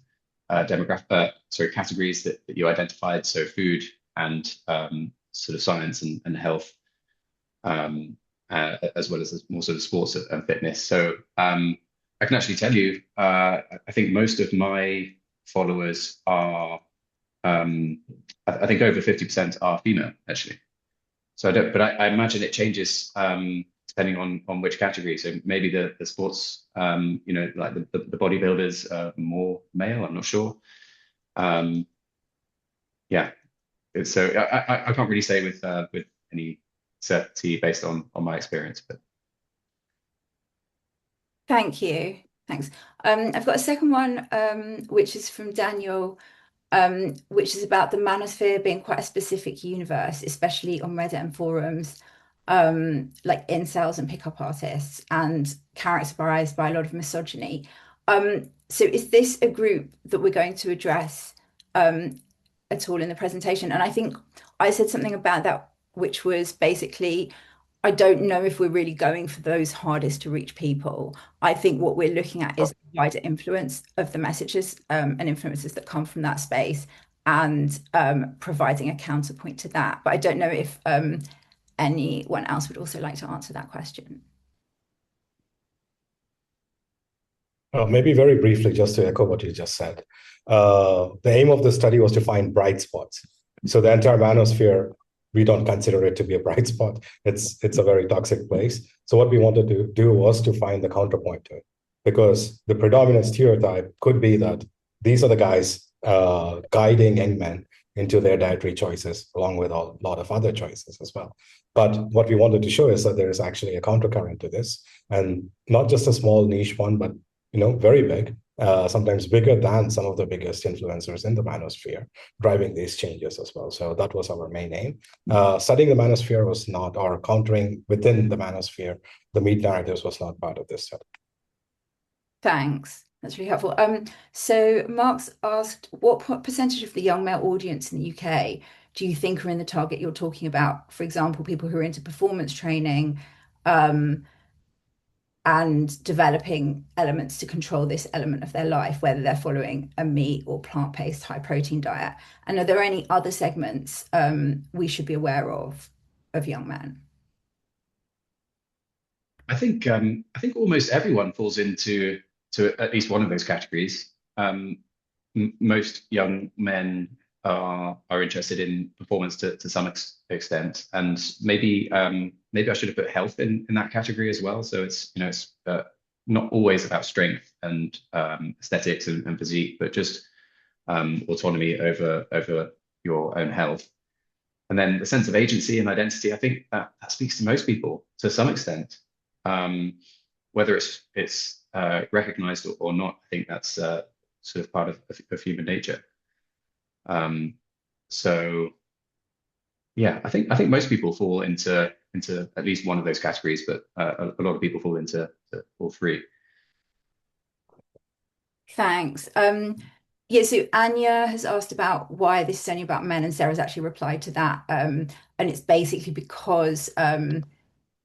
categories that you identified, so food and sort of science and health, as well as more sort of sports and fitness. So I can actually tell you, I think most of my followers are, I think over 50% are female actually. So I imagine it changes depending on which category. So maybe the sports, like the bodybuilders are more male. I'm not sure. Yeah. So I can't really say with any certainty based on my experience, but Thank you. Thanks. I've got a second one, which is from Daniel, which is about the Manosphere being quite a specific universe, especially on Reddit and forums, like incels and pickup artists, and characterized by a lot of misogyny. So is this a group that we're going to address at all in the presentation? And I think I said something about that, which was basically, I don't know if we're really going for those hardest to reach people. I think what we're looking at is the wider influence of the messages and influences that come from that space, and providing a counterpoint to that. But I don't know if anyone else would also like to answer that question. Maybe very briefly, just to echo what you just said. The aim of the study was to find bright spots. So the entire manosphere, we don't consider it to be a bright spot. It's a very toxic place. So what we wanted to do was to find the counterpoint to it, because the predominant stereotype could be that these are the guys guiding young men into their dietary choices, along with a lot of other choices as well. But what we wanted to show is that there is actually a countercurrent to this, and not just a small niche one, but very big, sometimes bigger than some of the biggest influencers in the manosphere, driving these changes as well. So that was our main aim. Studying the manosphere was not, or countering within the manosphere, the meat narratives was not part of this study. Thanks. That's really helpful. So Mark's asked, what percentage of the young male audience in the UK do you think are in the target you're talking about? For example, people who are into performance training, and developing elements to control this element of their life, whether they're following a meat or plant-based high protein diet. And are there any other segments we should be aware of young men? I think almost everyone falls into at least one of those categories. Most young men are interested in performance to some extent, and maybe I should have put health in that category as well. So it's not always about strength and aesthetics and physique, but just autonomy over your own health. And then the sense of agency and identity, I think that speaks to most people to some extent, whether it's recognized or not. I think that's sort of part of human nature. So yeah, I think most people fall into at least one of those categories, but a lot of people fall into all three. Thanks. Yeah, so Anya has asked about why this is only about men, and Sarah's actually replied to that. And it's basically because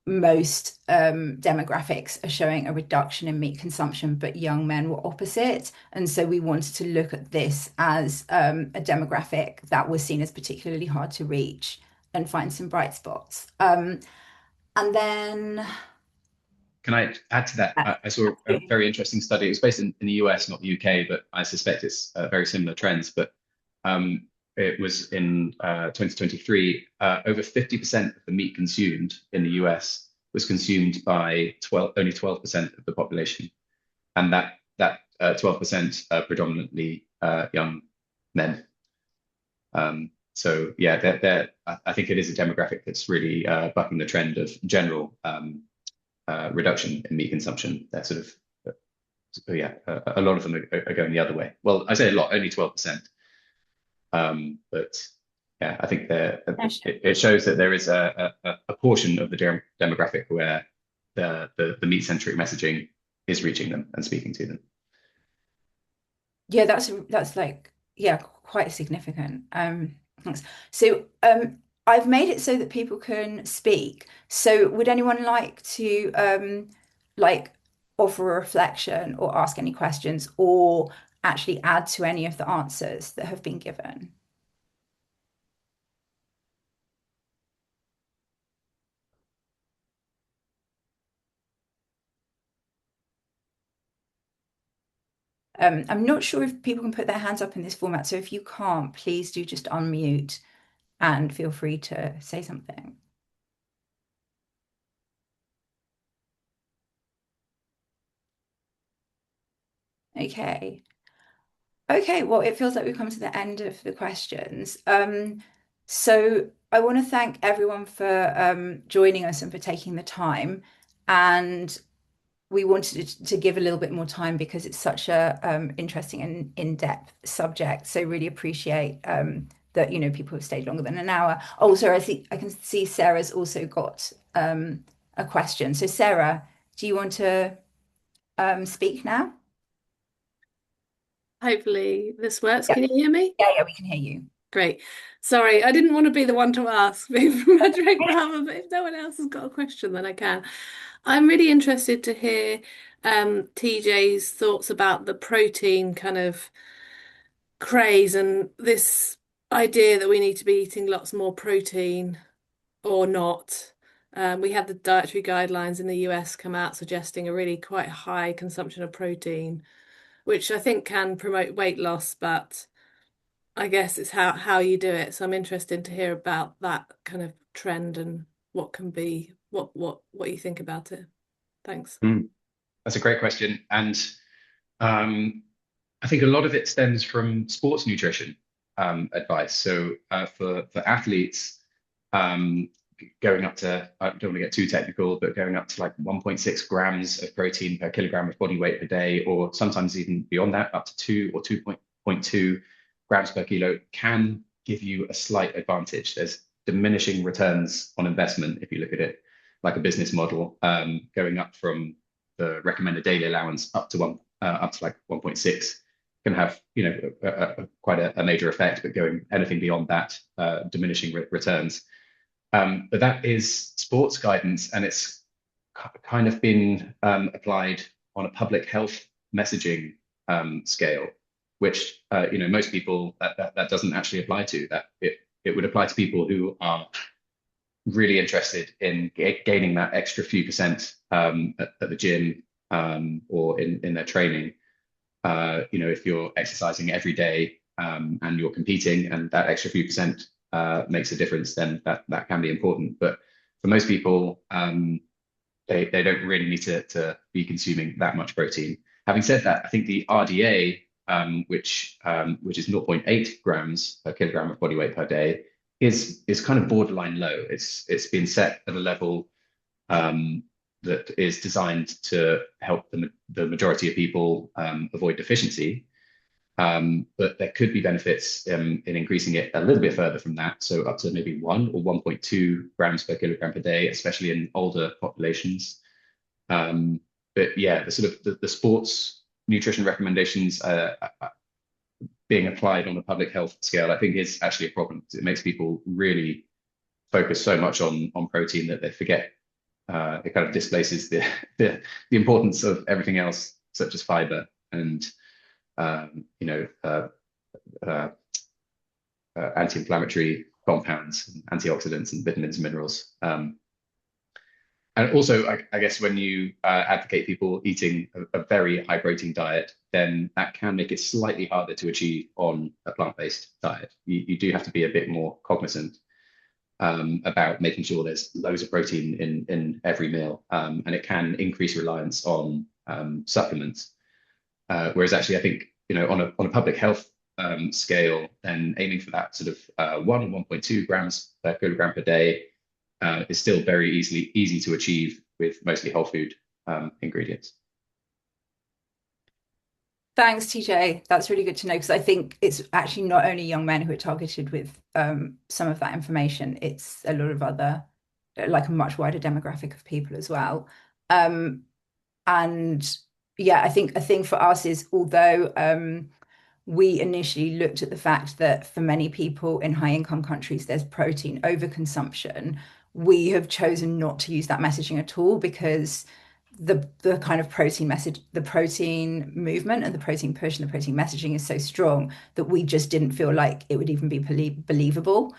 most demographics are showing a reduction in meat consumption, but young men were opposite. And so we wanted to look at this as a demographic that was seen as particularly hard to reach and find some bright spots. And then, Can I add to that? I saw a absolutely. very interesting study. It was based in the US, not the UK, but I suspect it's very similar trends. But it was in 2023. Over 50% of the meat consumed in the US was consumed by only 12% of the population, and that 12% predominantly young men. So yeah, I think it is a demographic that's really bucking the trend of general reduction in meat consumption. They're sort of, yeah, a lot of them are going the other way. Well, I say a lot, only 12%. But yeah, I think it shows that there is a portion of the demographic where the meat-centric messaging is reaching them and speaking to them. Yeah, that's like, yeah, quite significant. Thanks. So I've made it so that people can speak. So would anyone like to like offer a reflection or ask any questions or actually add to any of the answers that have been given? I'm not sure if people can put their hands up in this format, so if you can't, please do just unmute and feel free to say something. Okay. Okay, well, it feels like we've come to the end of the questions. So I want to thank everyone for joining us and for taking the time. And we wanted to give a little bit more time because it's such a interesting and in-depth subject. So really appreciate that, people have stayed longer than an hour. Also, I can see Sarah's also got a question. So Sarah, do you want to speak now? Hopefully this works. Yeah, Can you hear me? yeah, we can hear you. Great. Sorry, I didn't want to be the one to ask from a direct brother, but if no one else has got a question, then I can. I'm really interested to hear TJ's thoughts about the protein kind of craze and this idea that we need to be eating lots more protein or not. We had the dietary guidelines in the US come out suggesting a really quite high consumption of protein, which I think can promote weight loss, but I guess it's how you do it. So I'm interested to hear about that kind of trend and what can be what you think about it. Thanks. That's a great question, and I think a lot of it stems from sports nutrition advice. So for athletes, going up to, I don't want to get too technical, but going up to like 1.6 grams of protein per kilogram of body weight per day, or sometimes even beyond that, up to 2 or 2.2 grams per kilo can give you a slight advantage. There's diminishing returns on investment if you look at it like a business model, going up from the recommended daily allowance up to like 1.6 can have quite a major effect, but going anything beyond that, diminishing returns. But that is sports guidance, and it's kind of been applied on a public health messaging scale, which most people that doesn't actually apply to. That it would apply to people who are really interested in gaining that extra few percent at the gym or in their training. If you're exercising every day and you're competing, and that extra few percent makes a difference, then that can be important. But for most people, they don't really need to be consuming that much protein. Having said that, I think the RDA, which is 0.8 grams per kilogram of body weight per day, is kind of borderline low. It's been set at a level that is designed to help the majority of people avoid deficiency. But there could be benefits in increasing it a little bit further from that, so up to maybe 1 or 1.2 grams per kilogram per day, especially in older populations. But yeah, the sports nutrition recommendations, being applied on a public health scale, I think is actually a problem because it makes people really focus so much on protein that they forget it kind of displaces the importance of everything else, such as fiber and you know uh, anti-inflammatory compounds, and antioxidants, and vitamins and minerals. And also, I guess when you advocate people eating a very high protein diet, then that can make it slightly harder to achieve on a plant-based diet. You do have to be a bit more cognizant about making sure there's loads of protein in every meal, and it can increase reliance on supplements. Whereas actually, I think on a public health scale, then aiming for that sort of 1.2 grams per kilogram per day is still very easy to achieve with mostly whole food ingredients. Thanks, TJ. That's really good to know because I think it's actually not only young men who are targeted with some of that information, it's a lot of other, like a much wider demographic of people as well. And yeah, I think a thing for us is although we initially looked at the fact that for many people in high income countries, there's protein overconsumption. We have chosen not to use that messaging at all because the kind of protein message, the protein movement and the protein push and the protein messaging is so strong that we just didn't feel like it would even be believable.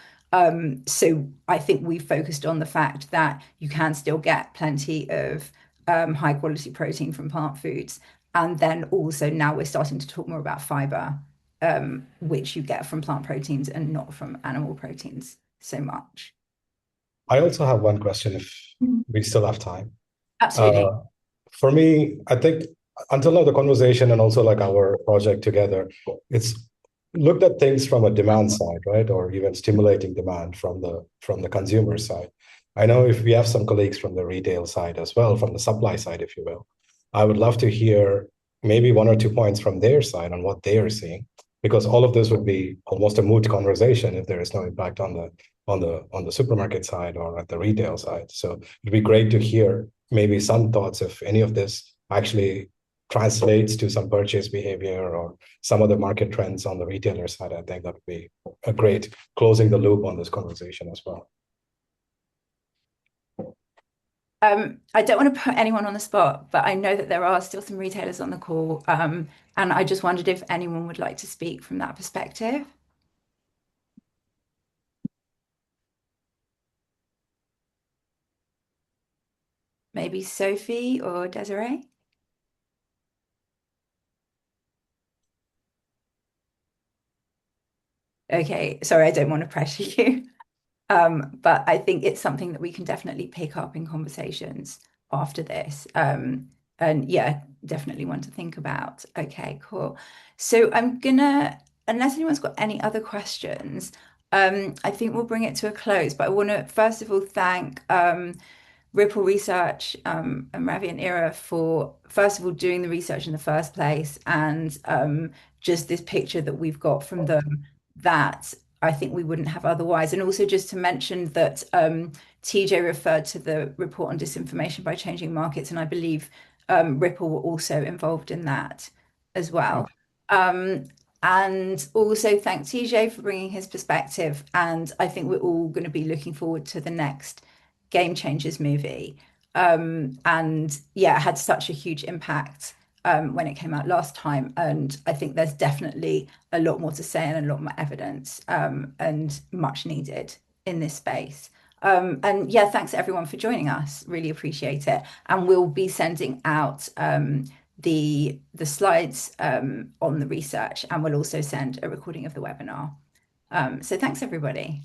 So I think we focused on the fact that you can still get plenty of high quality protein from plant foods. And then also now we're starting to talk more about fiber, which you get from plant proteins and not from animal proteins so much. I also have one question if Mhm. we still have time. Absolutely. Uh, for me, I think until now, the conversation and also like our project together, it's looked at things from a demand side, right? Or even stimulating demand from the consumer side. I know if we have some colleagues from the retail side as well, from the supply side, if you will, I would love to hear maybe one or two points from their side on what they are seeing, because all of this would be almost a moot conversation if there is no impact on the supermarket side or at the retail side. So it'd be great to hear maybe some thoughts if any of this actually translates to some purchase behavior or some other market trends on the retailer side. I think that would be a great closing the loop on this conversation as well. I don't want to put anyone on the spot, but I know that there are still some retailers on the call. And I just wondered if anyone would like to speak from that perspective. Maybe Sophie or Desiree? Okay, sorry, I don't want to pressure you. But I think it's something that we can definitely pick up in conversations after this. And yeah, definitely one to think about. Okay, cool. So I'm gonna, unless anyone's got any other questions, I think we'll bring it to a close. But I want to first of all thank Ripple Research and Ravi and Ira for first of all doing the research in the first place and just this picture that we've got from them that I think we wouldn't have otherwise. And also just to mention that TJ referred to the report on disinformation by changing markets, and I believe Ripple were also involved in that as well. Um, and also thank TJ for bringing his perspective. And I think we're all going to be looking forward to the next Game Changers movie. And yeah, it had such a huge impact when it came out last time. And I think there's definitely a lot more to say and a lot more evidence and much needed in this space. And yeah, thanks everyone for joining us. Really appreciate it. And we'll be sending out the slides on the research, and we'll also send a recording of the webinar. So thanks everybody.